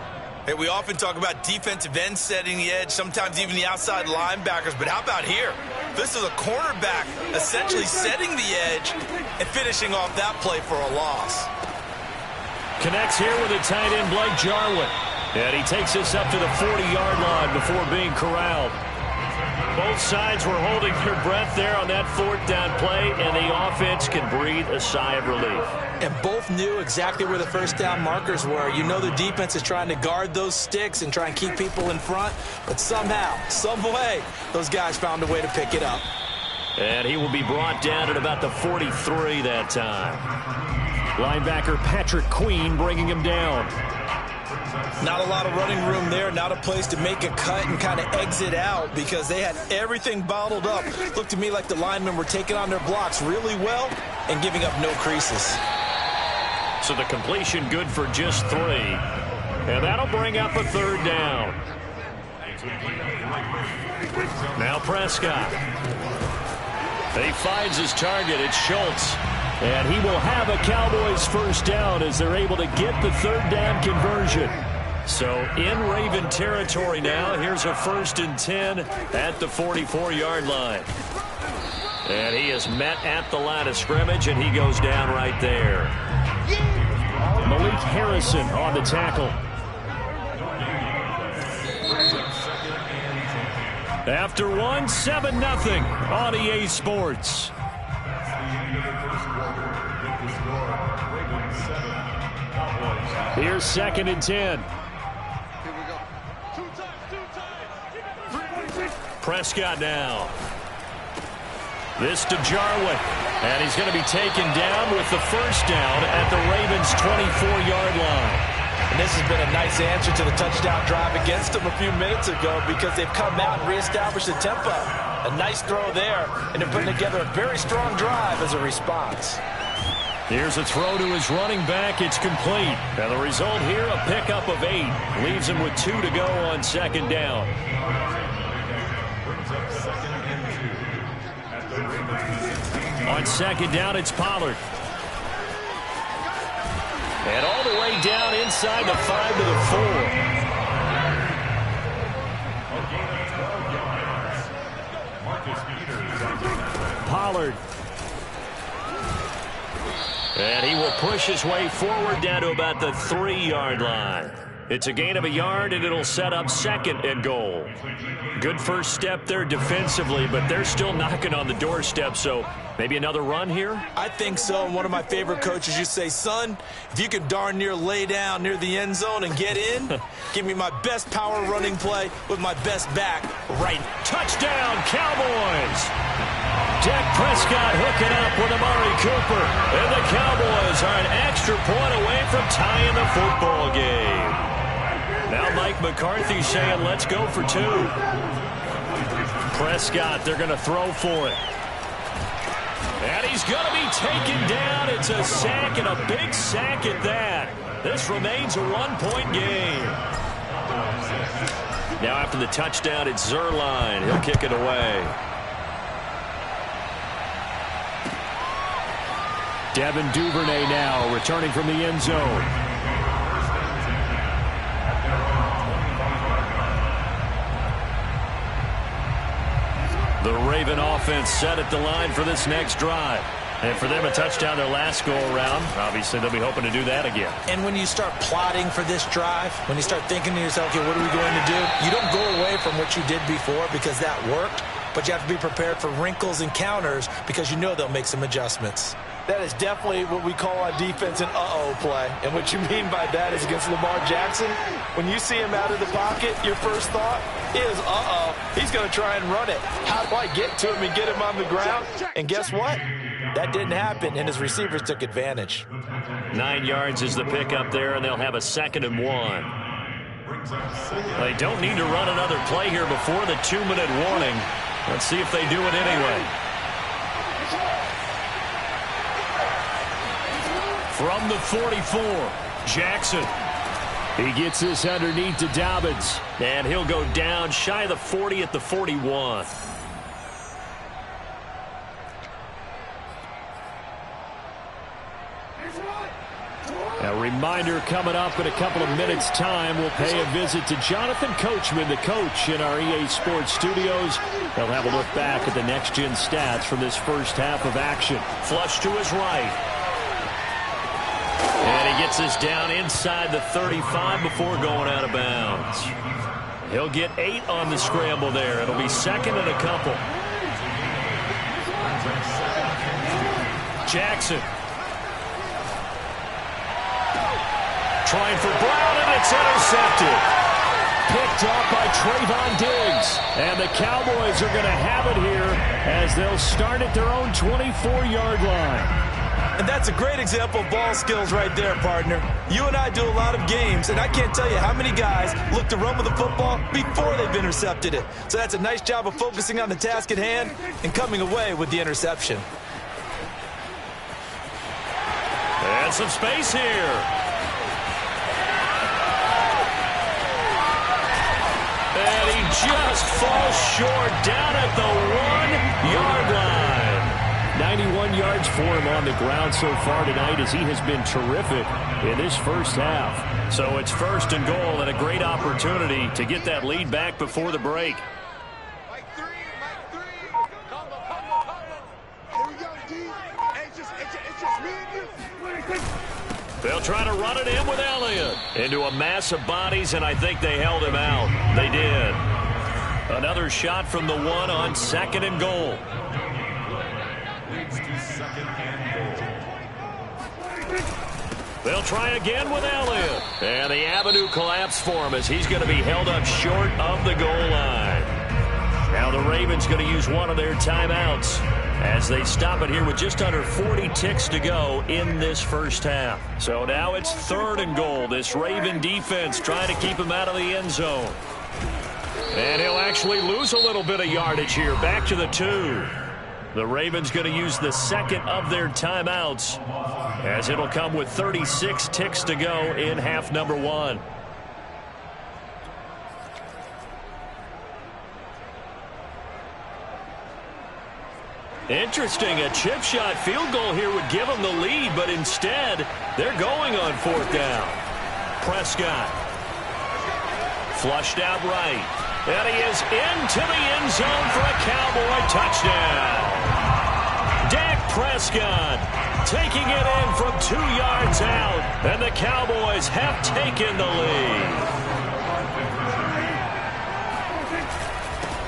Hey, we often talk about defensive ends setting the edge, sometimes even the outside linebackers, but how about here? This is a cornerback essentially setting the edge and finishing off that play for a loss. Connects here with a tight end, Blake Jarwin. And he takes us up to the 40-yard line before being corralled. Both sides were holding their breath there on that 4th down play, and the offense can breathe a sigh of relief. And both knew exactly where the 1st down markers were. You know the defense is trying to guard those sticks and try and keep people in front, but somehow, some way, those guys found a way to pick it up. And he will be brought down at about the 43 that time. Linebacker Patrick Queen bringing him down. Not a lot of running room there, not a place to make a cut and kind of exit out because they had everything bottled up. Looked to me like the linemen were taking on their blocks really well and giving up no creases. So the completion good for just 3. And that'll bring up a 3rd down. Now Prescott. He finds his target. It's Schultz. And he will have a Cowboys 1st down as they're able to get the 3rd down conversion. So in Raven territory now. Here's a 1st and 10 at the 44-yard line. And he is met at the line of scrimmage, and he goes down right there. Malik Harrison on the tackle. After 1, 7-0 on EA Sports. Here's 2nd and 10. Prescott now. This to Jarwin. And he's going to be taken down with the 1st down at the Ravens' 24-yard line. And this has been a nice answer to the touchdown drive against them a few minutes ago because they've come out and reestablished the tempo. A nice throw there, and they're putting together a very strong drive as a response. Here's a throw to his running back. It's complete. And the result here, a pickup of 8. Leaves him with 2 to go on 2nd down. On 2nd down, it's Pollard. And all the way down inside the 5 to the 4. Pollard. And he will push his way forward down to about the 3-yard line. It's a gain of a yard, and it'll set up 2nd and goal. Good first step there defensively, but they're still knocking on the doorstep, so maybe another run here? I think so. And one of my favorite coaches, you say, son, if you can darn near lay down near the end zone and get in, give me my best power running play with my best back right. Touchdown, Cowboys! Dak Prescott hooking up with Amari Cooper. And the Cowboys are an extra point away from tying the football game. Now Mike McCarthy saying, let's go for 2. Prescott, they're going to throw for it. And he's going to be taken down. It's a sack, and a big sack at that. This remains a 1-point game. Now after the touchdown, it's Zerline. He'll kick it away. Devin Duvernay now returning from the end zone. The Raven offense set at the line for this next drive. And for them, a touchdown their last go-around. Obviously, they'll be hoping to do that again. And when you start plotting for this drive, when you start thinking to yourself, okay, what are we going to do? You don't go away from what you did before because that worked, but you have to be prepared for wrinkles and counters because you know they'll make some adjustments. That is definitely what we call on defense an uh-oh play. And what you mean by that is against Lamar Jackson, when you see him out of the pocket, your first thought is, uh-oh, he's going to try and run it. How do I get to him and get him on the ground? And guess what? That didn't happen, and his receivers took advantage. 9 yards is the pickup there, and they'll have a 2nd and 1. They don't need to run another play here before the 2-minute warning. Let's see if they do it anyway. From the 44, Jackson. He gets this underneath to Dobbins, and he'll go down shy of the 40 at the 41. A reminder coming up in a couple of minutes' time. We'll pay a visit to Jonathan Coachman, the coach in our EA Sports studios. They'll have a look back at the next-gen stats from this first half of action. Flush to his right. And he gets this down inside the 35 before going out of bounds. He'll get 8 on the scramble there. It'll be 2nd and a couple. Jackson. Trying for Brown, and it's intercepted. Picked off by Trayvon Diggs. And the Cowboys are going to have it here as they'll start at their own 24-yard line. And that's a great example of ball skills right there, partner. You and I do a lot of games, and I can't tell you how many guys look to run with the football before they've intercepted it. So that's a nice job of focusing on the task at hand and coming away with the interception. And some space here. And he just falls short down at the 1-yard line. 91 yards for him on the ground so far tonight as he has been terrific in this first half. So it's 1st and goal and a great opportunity to get that lead back before the break. Mike 3. Here we go, D. Hey, it's just me and you. They'll try to run it in with Elliott. Into a mass of bodies, and I think they held him out. They did. Another shot from the 1 on 2nd and goal. They'll try again with Elliott. And the avenue collapsed for him as he's going to be held up short of the goal line. Now the Ravens going to use one of their timeouts as they stop it here with just under 40 ticks to go in this first half. So now it's 3rd and goal. This Raven defense trying to keep him out of the end zone. And he'll actually lose a little bit of yardage here. Back to the 2. The Ravens going to use the 2nd of their timeouts as it'll come with 36 ticks to go in half number 1. Interesting, a chip shot field goal here would give them the lead, but instead they're going on 4th down. Prescott flushed out right. And he is into the end zone for a Cowboy touchdown. Dak Prescott taking it in from 2 yards out, and the Cowboys have taken the lead.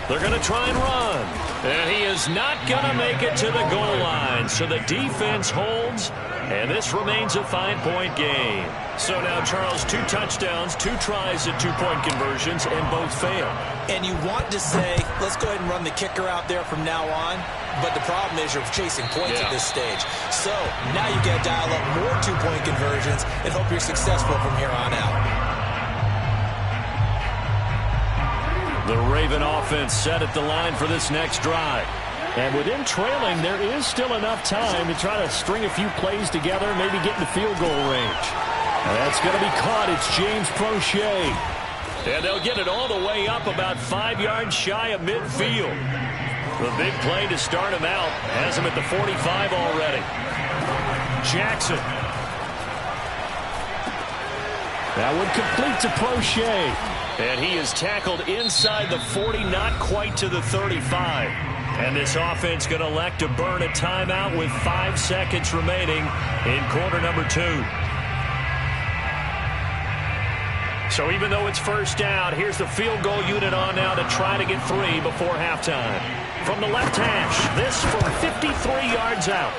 They're going to try and run, and he is not going to make it to the goal line, so the defense holds, and this remains a 5-point game. So now, Charles, 2 touchdowns, 2 tries at 2-point conversions, and both fail. And you want to say, let's go ahead and run the kicker out there from now on, but the problem is you're chasing points at this stage. So now you got to dial up more 2-point conversions and hope you're successful from here on out. The Raven offense set at the line for this next drive. And with him trailing, there is still enough time to try to string a few plays together, maybe get in the field goal range. And that's going to be caught. It's James Prochet. And they'll get it all the way up about 5 yards shy of midfield. The big play to start him out has him at the 45 already. Jackson. That one complete to Prochet. And he is tackled inside the 40, not quite to the 35. And this offense going to elect to burn a timeout with 5 seconds remaining in quarter number 2. So even though it's 1st down, here's the field goal unit on now to try to get 3 before halftime. From the left hash, this from 53 yards out.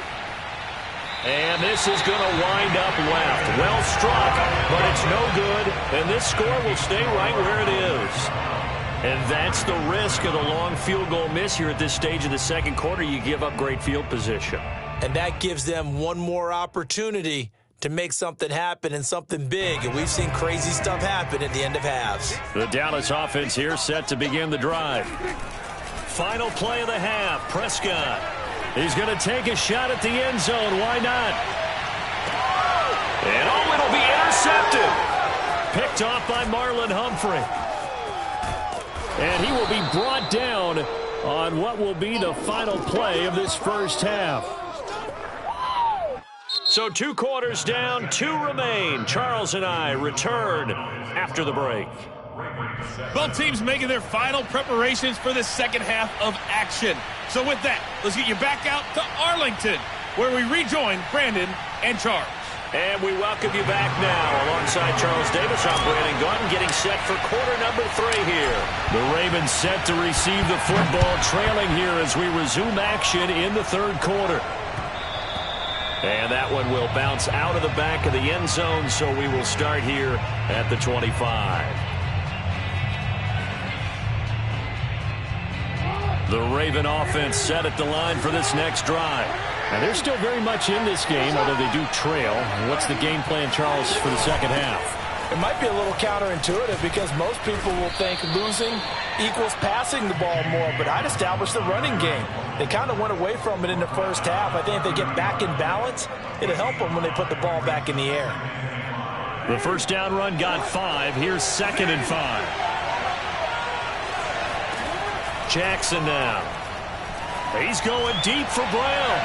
And this is going to wind up left. Well struck, but it's no good. And this score will stay right where it is. And that's the risk of the long field goal miss here at this stage of the second quarter. You give up great field position. And that gives them one more opportunity to make something happen and something big. And we've seen crazy stuff happen at the end of halves. The Dallas offense here set to begin the drive. Final play of the half. Prescott. He's going to take a shot at the end zone. Why not? And oh, it'll be intercepted. Picked off by Marlon Humphrey. And he will be brought down on what will be the final play of this first half. So 2 quarters down, 2 remain. Charles and I return after the break. Both teams making their final preparations for the second half of action. So with that, let's get you back out to Arlington, where we rejoin Brandon and Charles. And we welcome you back now alongside Charles Davis. I'm Brandon Gaudin getting set for quarter number 3 here. The Ravens set to receive the football, trailing here as we resume action in the 3rd quarter. And that one will bounce out of the back of the end zone, so we will start here at the 25. The Raven offense set at the line for this next drive. And they're still very much in this game, although they do trail. What's the game plan, Charles, for the second half? It might be a little counterintuitive because most people will think losing equals passing the ball more, but I'd establish the running game. They kind of went away from it in the first half. I think if they get back in balance, it'll help them when they put the ball back in the air. The first down run got 5. Here's 2nd and 5. Jackson now. He's going deep for Brown.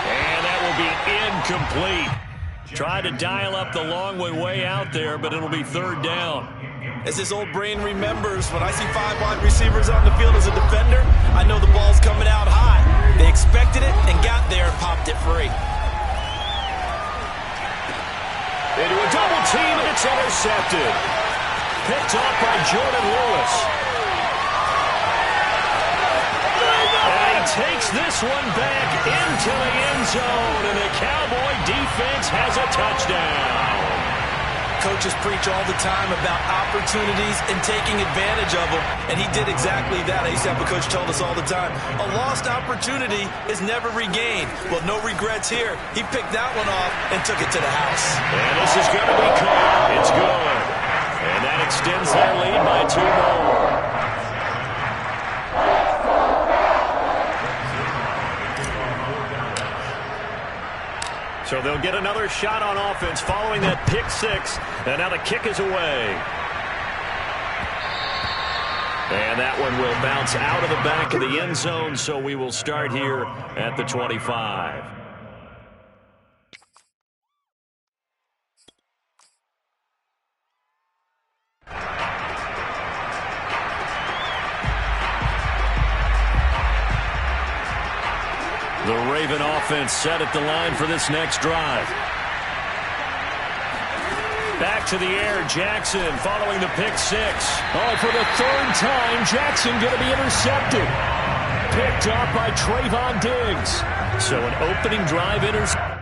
And that will be incomplete. Tried to dial up the long way out there, but it'll be 3rd down. As his old brain remembers, when I see 5 wide receivers on the field as a defender, I know the ball's coming out high. They expected it and got there and popped it free. Into a double team, and it's intercepted. Picked off by Jordan Lewis. And he takes this one back into the end zone, and the Cowboy defense has a touchdown. Coaches preach all the time about opportunities and taking advantage of them, and he did exactly that. I used to have a coach told us all the time, a lost opportunity is never regained. Well, no regrets here. He picked that one off and took it to the house. And this is going to be caught. It's good. And that extends their lead by 2 more. So they'll get another shot on offense following that pick 6. And now the kick is away. And that one will bounce out of the back of the end zone, so we will start here at the 25. The Raven offense set at the line for this next drive. Back to the air, Jackson following the pick 6. Oh, for the 3rd time, Jackson going to be intercepted. Picked off by Trayvon Diggs. So an opening drive interception.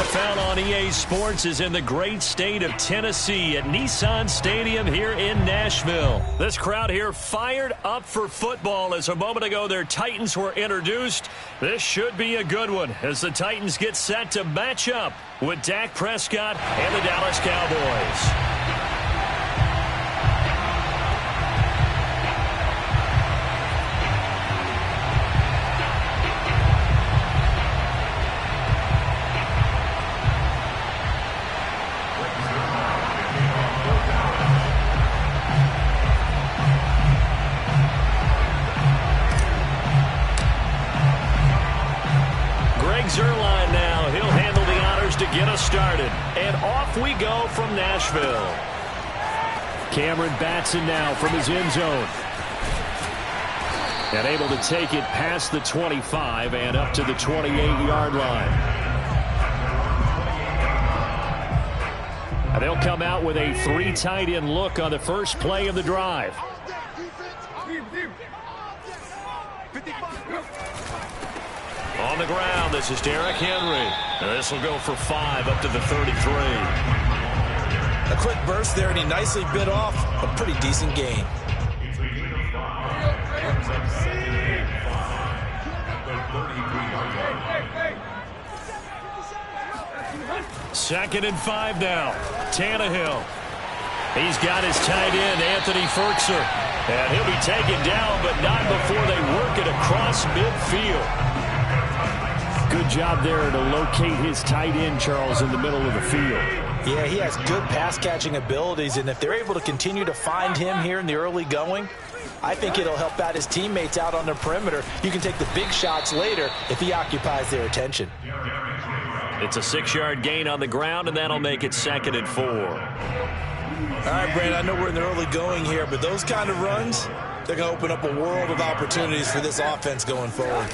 NFL on EA Sports is in the great state of Tennessee at Nissan Stadium here in Nashville. This crowd here fired up for football as a moment ago their Titans were introduced. This should be a good one as the Titans get set to match up with Dak Prescott and the Dallas Cowboys. Zerline now. He'll handle the honors to get us started. And off we go from Nashville. Cameron Batson now from his end zone. And able to take it past the 25 and up to the 28-yard line. And they'll come out with a 3 tight end look on the first play of the drive. On the ground, this is Derrick Henry. And this will go for 5 up to the 33. A quick burst there, and he nicely bit off a pretty decent gain. Second and 5 now. Tannehill. He's got his tight end, Anthony Ferkser. And he'll be taken down, but not before they work it across midfield. Good job there to locate his tight end, Charles, in the middle of the field. Yeah, he has good pass-catching abilities, and if they're able to continue to find him here in the early going, I think it'll help out his teammates out on the perimeter. You can take the big shots later if he occupies their attention. It's a 6-yard gain on the ground, and that'll make it 2nd and 4. All right, Brad, I know we're in the early going here, but those kind of runs, they're going to open up a world of opportunities for this offense going forward.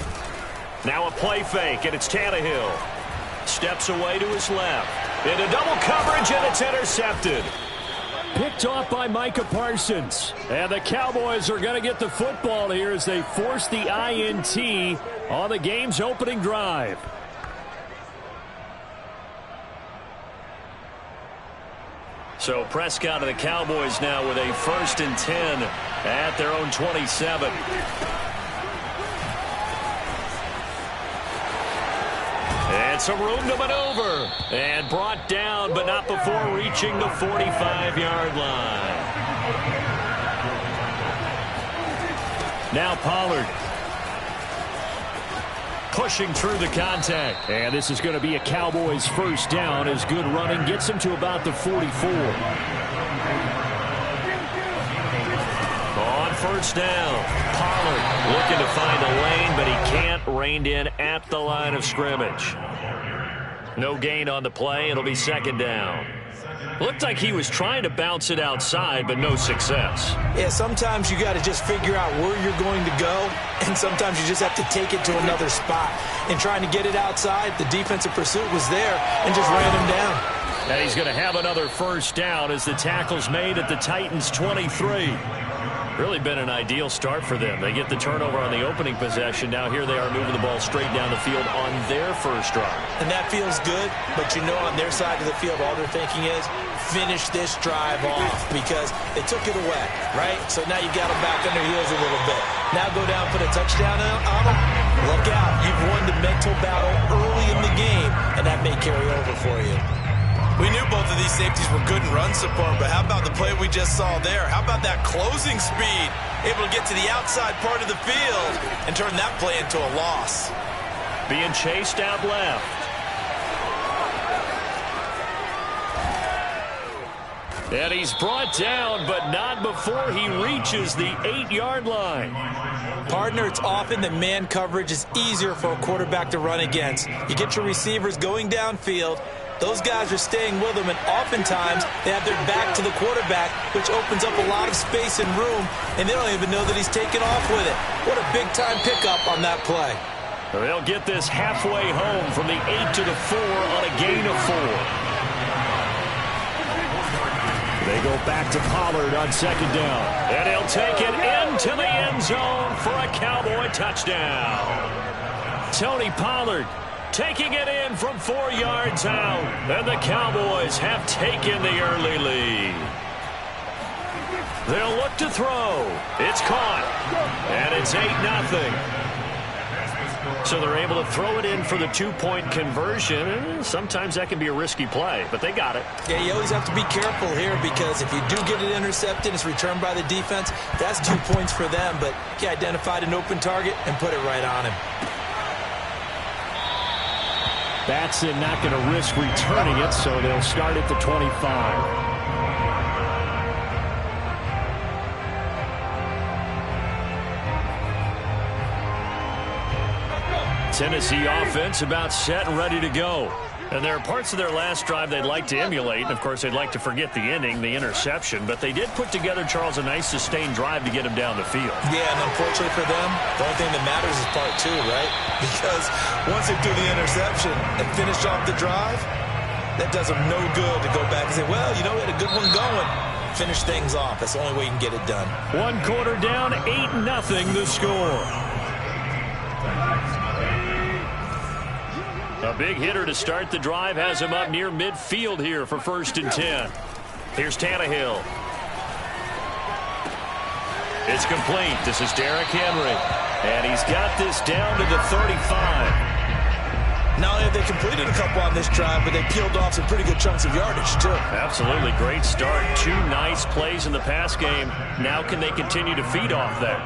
Now a play fake, and it's Tannehill. Steps away to his left. Into double coverage, and it's intercepted. Picked off by Micah Parsons. And the Cowboys are going to get the football here as they force the INT on the game's opening drive. So Prescott and the Cowboys now with a 1st and 10 at their own 27. And some room to maneuver. And brought down, but not before reaching the 45-yard line. Now Pollard. Pushing through the contact. And this is going to be a Cowboys first down as good running gets him to about the 44. On first down, Pollard looking to find a lane, but he can't. Reined in at the line of scrimmage. No gain on the play. It'll be 2nd down. Looked like he was trying to bounce it outside, but no success. Yeah, sometimes you got to just figure out where you're going to go, and sometimes you just have to take it to another spot. And trying to get it outside, the defensive pursuit was there and just ran him down. And he's going to have another first down as the tackle's made at the Titans' 23. Really been an ideal start for them. They get the turnover on the opening possession. Now here they are moving the ball straight down the field on their first drive. And that feels good, but you know on their side of the field all they're thinking is finish this drive off because they took it away, right? So now you got them back on their heels a little bit. Now go down, put a touchdown on them. Look out. You've won the mental battle early in the game, and that may carry over for you. We knew both of these safeties were good in run support, but how about the play we just saw there? How about that closing speed? Able to get to the outside part of the field and turn that play into a loss. Being chased out left. And he's brought down, but not before he reaches the 8-yard line. Partner, it's often that man coverage is easier for a quarterback to run against. You get your receivers going downfield. Those guys are staying with him, and oftentimes they have their back to the quarterback, which opens up a lot of space and room, and they don't even know that he's taken off with it. What a big-time pickup on that play. They'll get this halfway home from the 8 to the 4 on a gain of 4. They go back to Pollard on 2nd down. And he'll take it into the end zone for a Cowboy touchdown. Tony Pollard, taking it in from 4 yards out. And the Cowboys have taken the early lead. They'll look to throw. It's caught. And it's 8-0. So they're able to throw it in for the 2-point conversion. Sometimes that can be a risky play, but they got it. Yeah, you always have to be careful here because if you do get it intercepted, it's returned by the defense. That's 2 points for them, but he identified an open target and put it right on him. Batson not going to risk returning it, so they'll start at the 25. Tennessee offense about set and ready to go. And there are parts of their last drive they'd like to emulate. And, of course, they'd like to forget the ending, the interception. But they did put together, Charles, a nice sustained drive to get him down the field. Yeah, and unfortunately for them, the only thing that matters is part 2, right? Because once they do the interception and finish off the drive, that does them no good to go back and say, well, you know, we had a good one going. Finish things off. That's the only way you can get it done. 1 quarter down, 8-0 the score. A big hitter to start the drive has him up near midfield here for 1st and 10. Here's Tannehill. It's complete. This is Derrick Henry. And he's got this down to the 35. Not only have they completed a couple on this drive, but they peeled off some pretty good chunks of yardage, too. Absolutely. Great start. 2 nice plays in the pass game. Now can they continue to feed off that?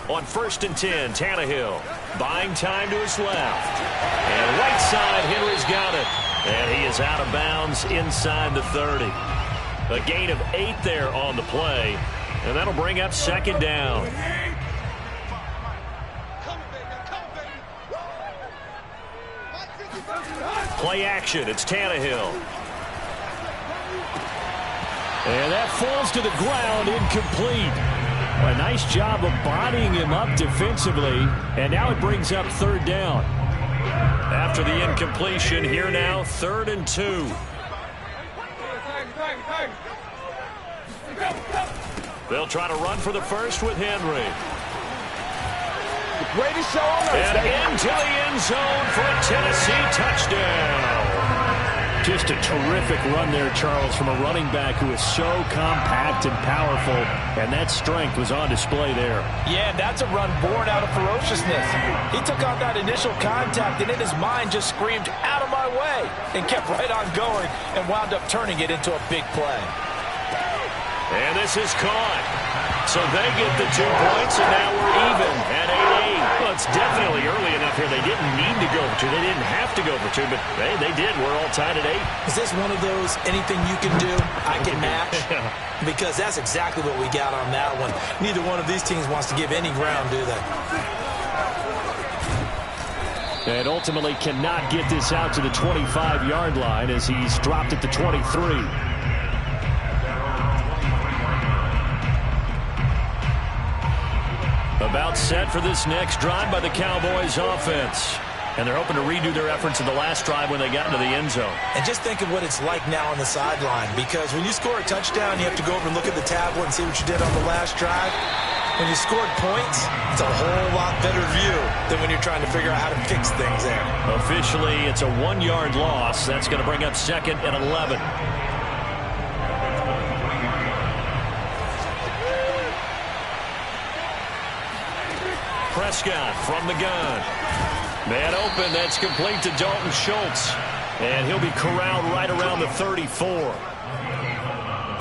On 1st and 10, Tannehill buying time to his left. And right side, Henry's got it. And he is out of bounds inside the 30. A gain of 8 there on the play. And that'll bring up 2nd down. Play action. It's Tannehill. And that falls to the ground, incomplete. A nice job of bodying him up defensively, and now it brings up 3rd down. After the incompletion, here now, 3rd and 2. They'll try to run for the first with Henry. The greatest show on earth. And into the end zone for a Tennessee touchdown. Just a terrific run there, Charles, from a running back who is so compact and powerful, and that strength was on display there. Yeah, that's a run born out of ferociousness. He took on that initial contact, and in his mind just screamed, out of my way, and kept right on going and wound up turning it into a big play. And this is caught. So they get the 2 points, and now we're even at 8-8. Well, it's definitely early enough here. They didn't need to go for 2. They didn't have to go for 2, but hey, they did. We're all tied at 8. Is this one of those anything you can do, I can match? Because that's exactly what we got on that one. Neither one of these teams wants to give any ground, do they? And ultimately cannot get this out to the 25-yard line as he's dropped at the 23. About set for this next drive by the Cowboys offense. And they're hoping to redo their efforts in the last drive when they got into the end zone. And just think of what it's like now on the sideline, because when you score a touchdown, you have to go over and look at the tablet and see what you did on the last drive. When you scored points, it's a whole lot better view than when you're trying to figure out how to fix things there. Officially, it's a 1-yard loss. That's going to bring up 2nd and 11. Prescott from the gun. Man open, that's complete to Dalton Schultz. And he'll be corralled right around the 34.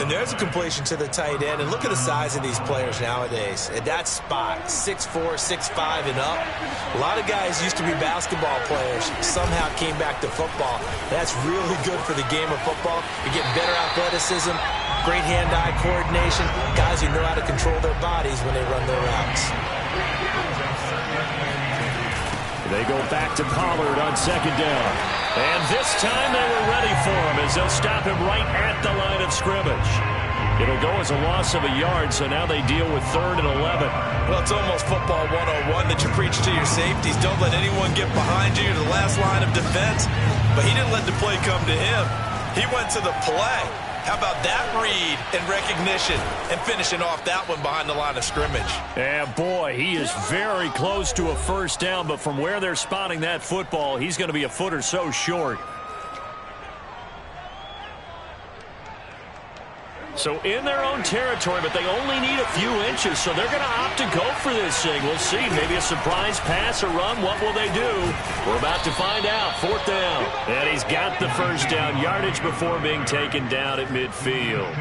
And there's a completion to the tight end. And look at the size of these players nowadays. At that spot, 6'4", 6'5", and up. A lot of guys used to be basketball players. Somehow came back to football. That's really good for the game of football. You're getting better athleticism, great hand-eye coordination. Guys who know how to control their bodies when they run their routes. They go back to Pollard on 2nd down. And this time they were ready for him as they'll stop him right at the line of scrimmage. It'll go as a loss of a yard, so now they deal with 3rd and 11. Well, it's almost football 101 that you preach to your safeties. Don't let anyone get behind you to the last line of defense. But he didn't let the play come to him. He went to the play. How about that read and recognition and finishing off that one behind the line of scrimmage? And boy, he is very close to a first down, but from where they're spotting that football, he's going to be a foot or so short. So in their own territory, but they only need a few inches, so they're going to opt to go for this thing. We'll see. Maybe a surprise pass or run. What will they do? We're about to find out. Fourth down. And he's got the first down yardage before being taken down at midfield.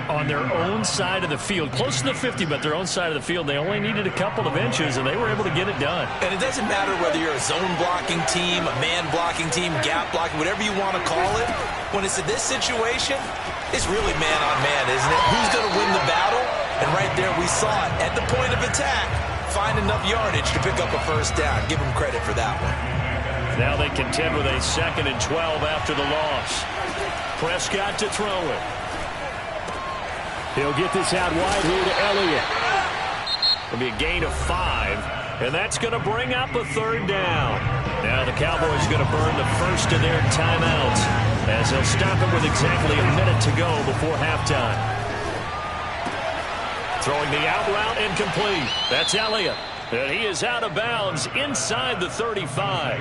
On their own side of the field, close to the 50, but their own side of the field, they only needed a couple of inches, and they were able to get it done. And it doesn't matter whether you're a zone blocking team, a man blocking team, gap blocking, whatever you want to call it. When it's in this situation, it's really man on man, isn't it? Who's going to win the battle? And right there we saw it at the point of attack. Find enough yardage to pick up a first down. Give them credit for that one. Now they contend with a 2nd and 12 after the loss. Prescott to throw it. He'll get this out wide here to Elliott. It'll be a gain of 5, and that's going to bring up a 3rd down. Now the Cowboys are going to burn the first of their timeouts as they'll stop it with exactly a minute to go before halftime. Throwing the out route incomplete. That's Elliott. And he is out of bounds inside the 35.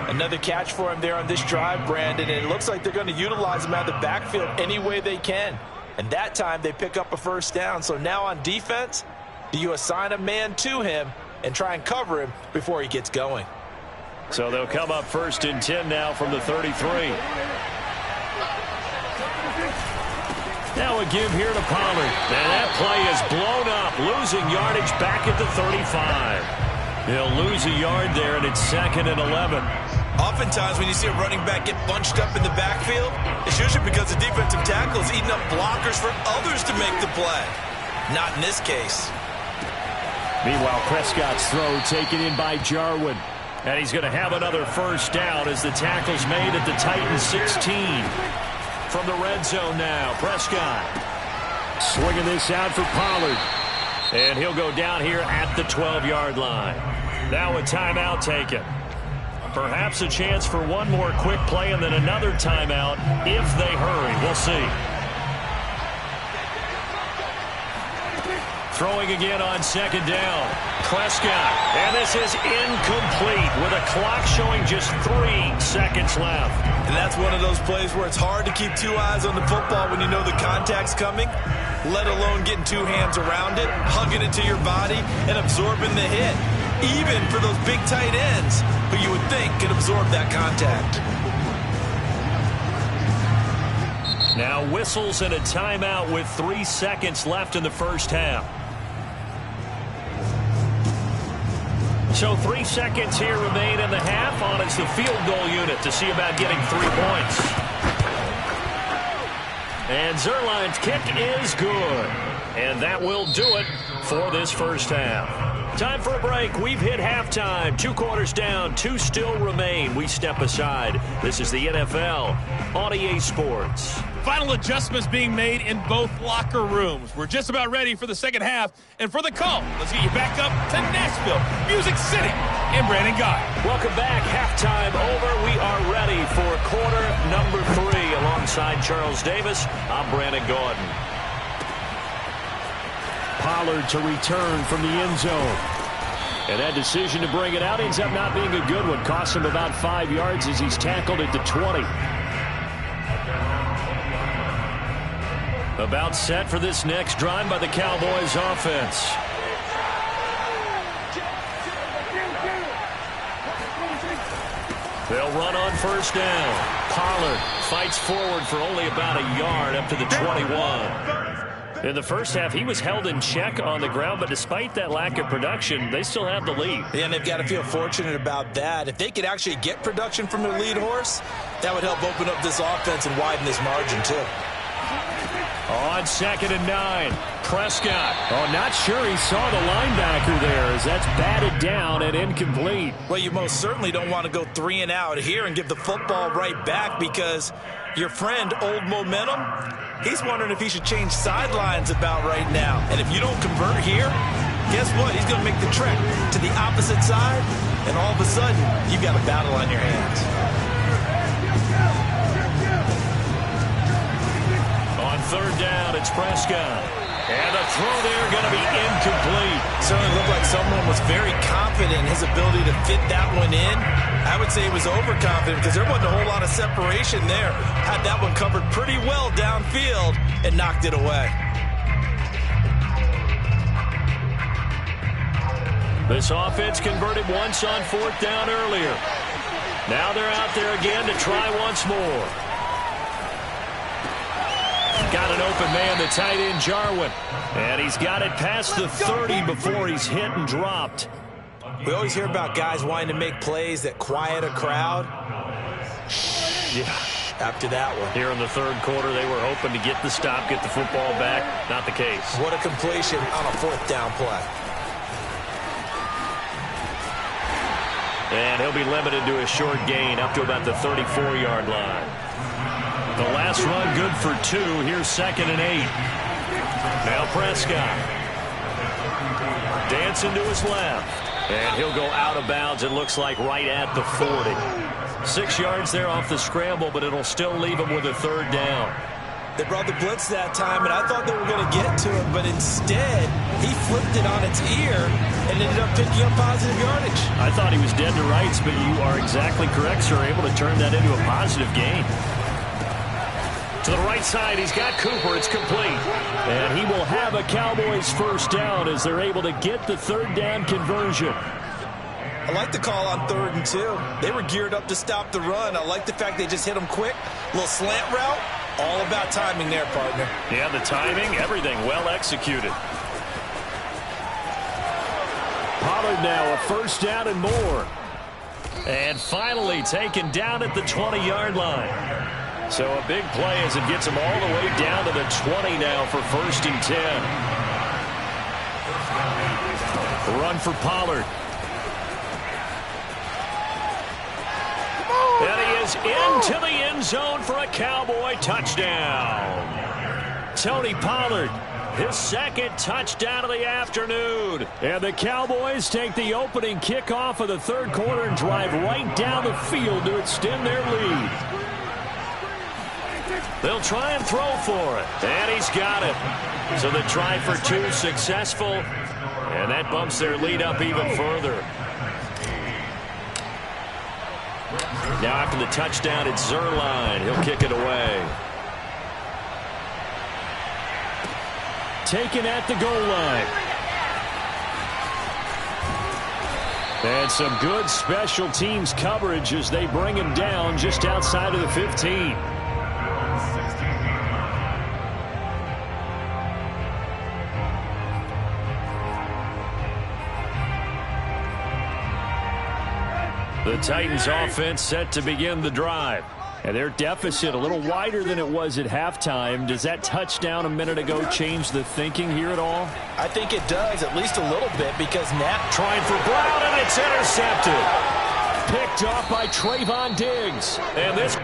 Another catch for him there on this drive, Brandon, and it looks like they're going to utilize him out of the backfield any way they can. And that time they pick up a first down. So now on defense, do you assign a man to him and try and cover him before he gets going? So they'll come up 1st and 10 now from the 33. Now a give here to Pollard. And that play is blown up, losing yardage back at the 35. He'll lose a yard there, and it's 2nd and 11. Oftentimes when you see a running back get bunched up in the backfield, it's usually because the defensive tackle is eating up blockers for others to make the play. Not in this case. Meanwhile, Prescott's throw taken in by Jarwin. And he's going to have another first down as the tackle's made at the Titans 16. From the red zone now, Prescott swinging this out for Pollard. And he'll go down here at the 12-yard line. Now a timeout taken. Perhaps a chance for one more quick play and then another timeout if they hurry. We'll see. Throwing again on 2nd down. Prescott. And this is incomplete with a clock showing just 3 seconds left. And that's one of those plays where it's hard to keep 2 eyes on the football when you know the contact's coming, let alone getting 2 hands around it, hugging it to your body, and absorbing the hit. Even for those big tight ends who you would think could absorb that contact. Now whistles and a timeout with 3 seconds left in the first half. So 3 seconds here remain in the half. On it's the field goal unit to see about getting 3 points. And Zerline's kick is good. And that will do it for this first half. Time for a break. We've hit halftime. 2 quarters down. 2 still remain. We step aside. This is the NFL on EA Sports. Final adjustments being made in both locker rooms. We're just about ready for the second half. And for the call, let's get you back up to Nashville, Music City, and Brandon Guy. Welcome back. Halftime over. We are ready for quarter number 3. Alongside Charles Davis, I'm Brandon Gordon. Pollard to return from the end zone. And that decision to bring it out ends up not being a good one. Costs him about 5 yards as he's tackled at the 20. About set for this next drive by the Cowboys offense. They'll run on first down. Pollard fights forward for only about a yard up to the 21. In the first half, he was held in check on the ground, but despite that lack of production, they still have the lead. Yeah, and they've got to feel fortunate about that. If they could actually get production from their lead horse, that would help open up this offense and widen this margin, too. On 2nd and 9, Prescott. Oh, not sure he saw the linebacker there as that's batted down and incomplete. Well, you most certainly don't want to go 3 and out here and give the football right back because your friend, Old Momentum, he's wondering if he should change sidelines about right now. And if you don't convert here, guess what? He's going to make the trek to the opposite side, and all of a sudden, you've got a battle on your hands. third down, it's Prescott. And the throw there going to be incomplete. Certainly looked like someone was very confident in his ability to fit that one in. I would say he was overconfident because there wasn't a whole lot of separation there. Had that one covered pretty well downfield and knocked it away. This offense converted once on fourth down earlier. Now they're out there again to try once more. Got an open man, the tight end, Jarwin. And he's got it past the 30 before he's hit and dropped. We always hear about guys wanting to make plays that quiet a crowd. Yeah. After that one. Here in the third quarter, they were hoping to get the stop, get the football back. Not the case. What a completion on a fourth down play. And he'll be limited to a short gain up to about the 34-yard line. The last run good for 2. Here's 2nd and 8. Now Prescott. Dancing to his left. And he'll go out of bounds, it looks like, right at the 40. 6 yards there off the scramble, but it'll still leave him with a third down. They brought the blitz that time, and I thought they were going to get to it, but instead, he flipped it on its ear and ended up picking up positive yardage. I thought he was dead to rights, but you are exactly correct, sir. Able to turn that into a positive gain. To the right side, he's got Cooper. It's complete. And he will have a Cowboys first down as they're able to get the third down conversion. I like the call on 3rd and 2. They were geared up to stop the run. I like the fact they just hit him quick. A little slant route. All about timing there, partner. Yeah, the timing, everything well executed. Pollard now a first down and more. And finally taken down at the 20-yard line. So a big play as it gets him all the way down to the 20 now for 1st and 10. Run for Pollard. And he is into the end zone for a Cowboy touchdown. Tony Pollard, his 2nd touchdown of the afternoon. And the Cowboys take the opening kickoff of the third quarter and drive right down the field to extend their lead. They'll try and throw for it. And he's got it. So the try for 2 successful. And that bumps their lead up even further. Now after the touchdown, it's Zerline. He'll kick it away. Taken at the goal line. And some good special teams coverage as they bring him down just outside of the 15. The Titans offense set to begin the drive. And their deficit a little wider than it was at halftime. Does that touchdown a minute ago change the thinking here at all? I think it does, at least a little bit, because Nat trying for Brown, and it's intercepted. Picked off by Trayvon Diggs. And this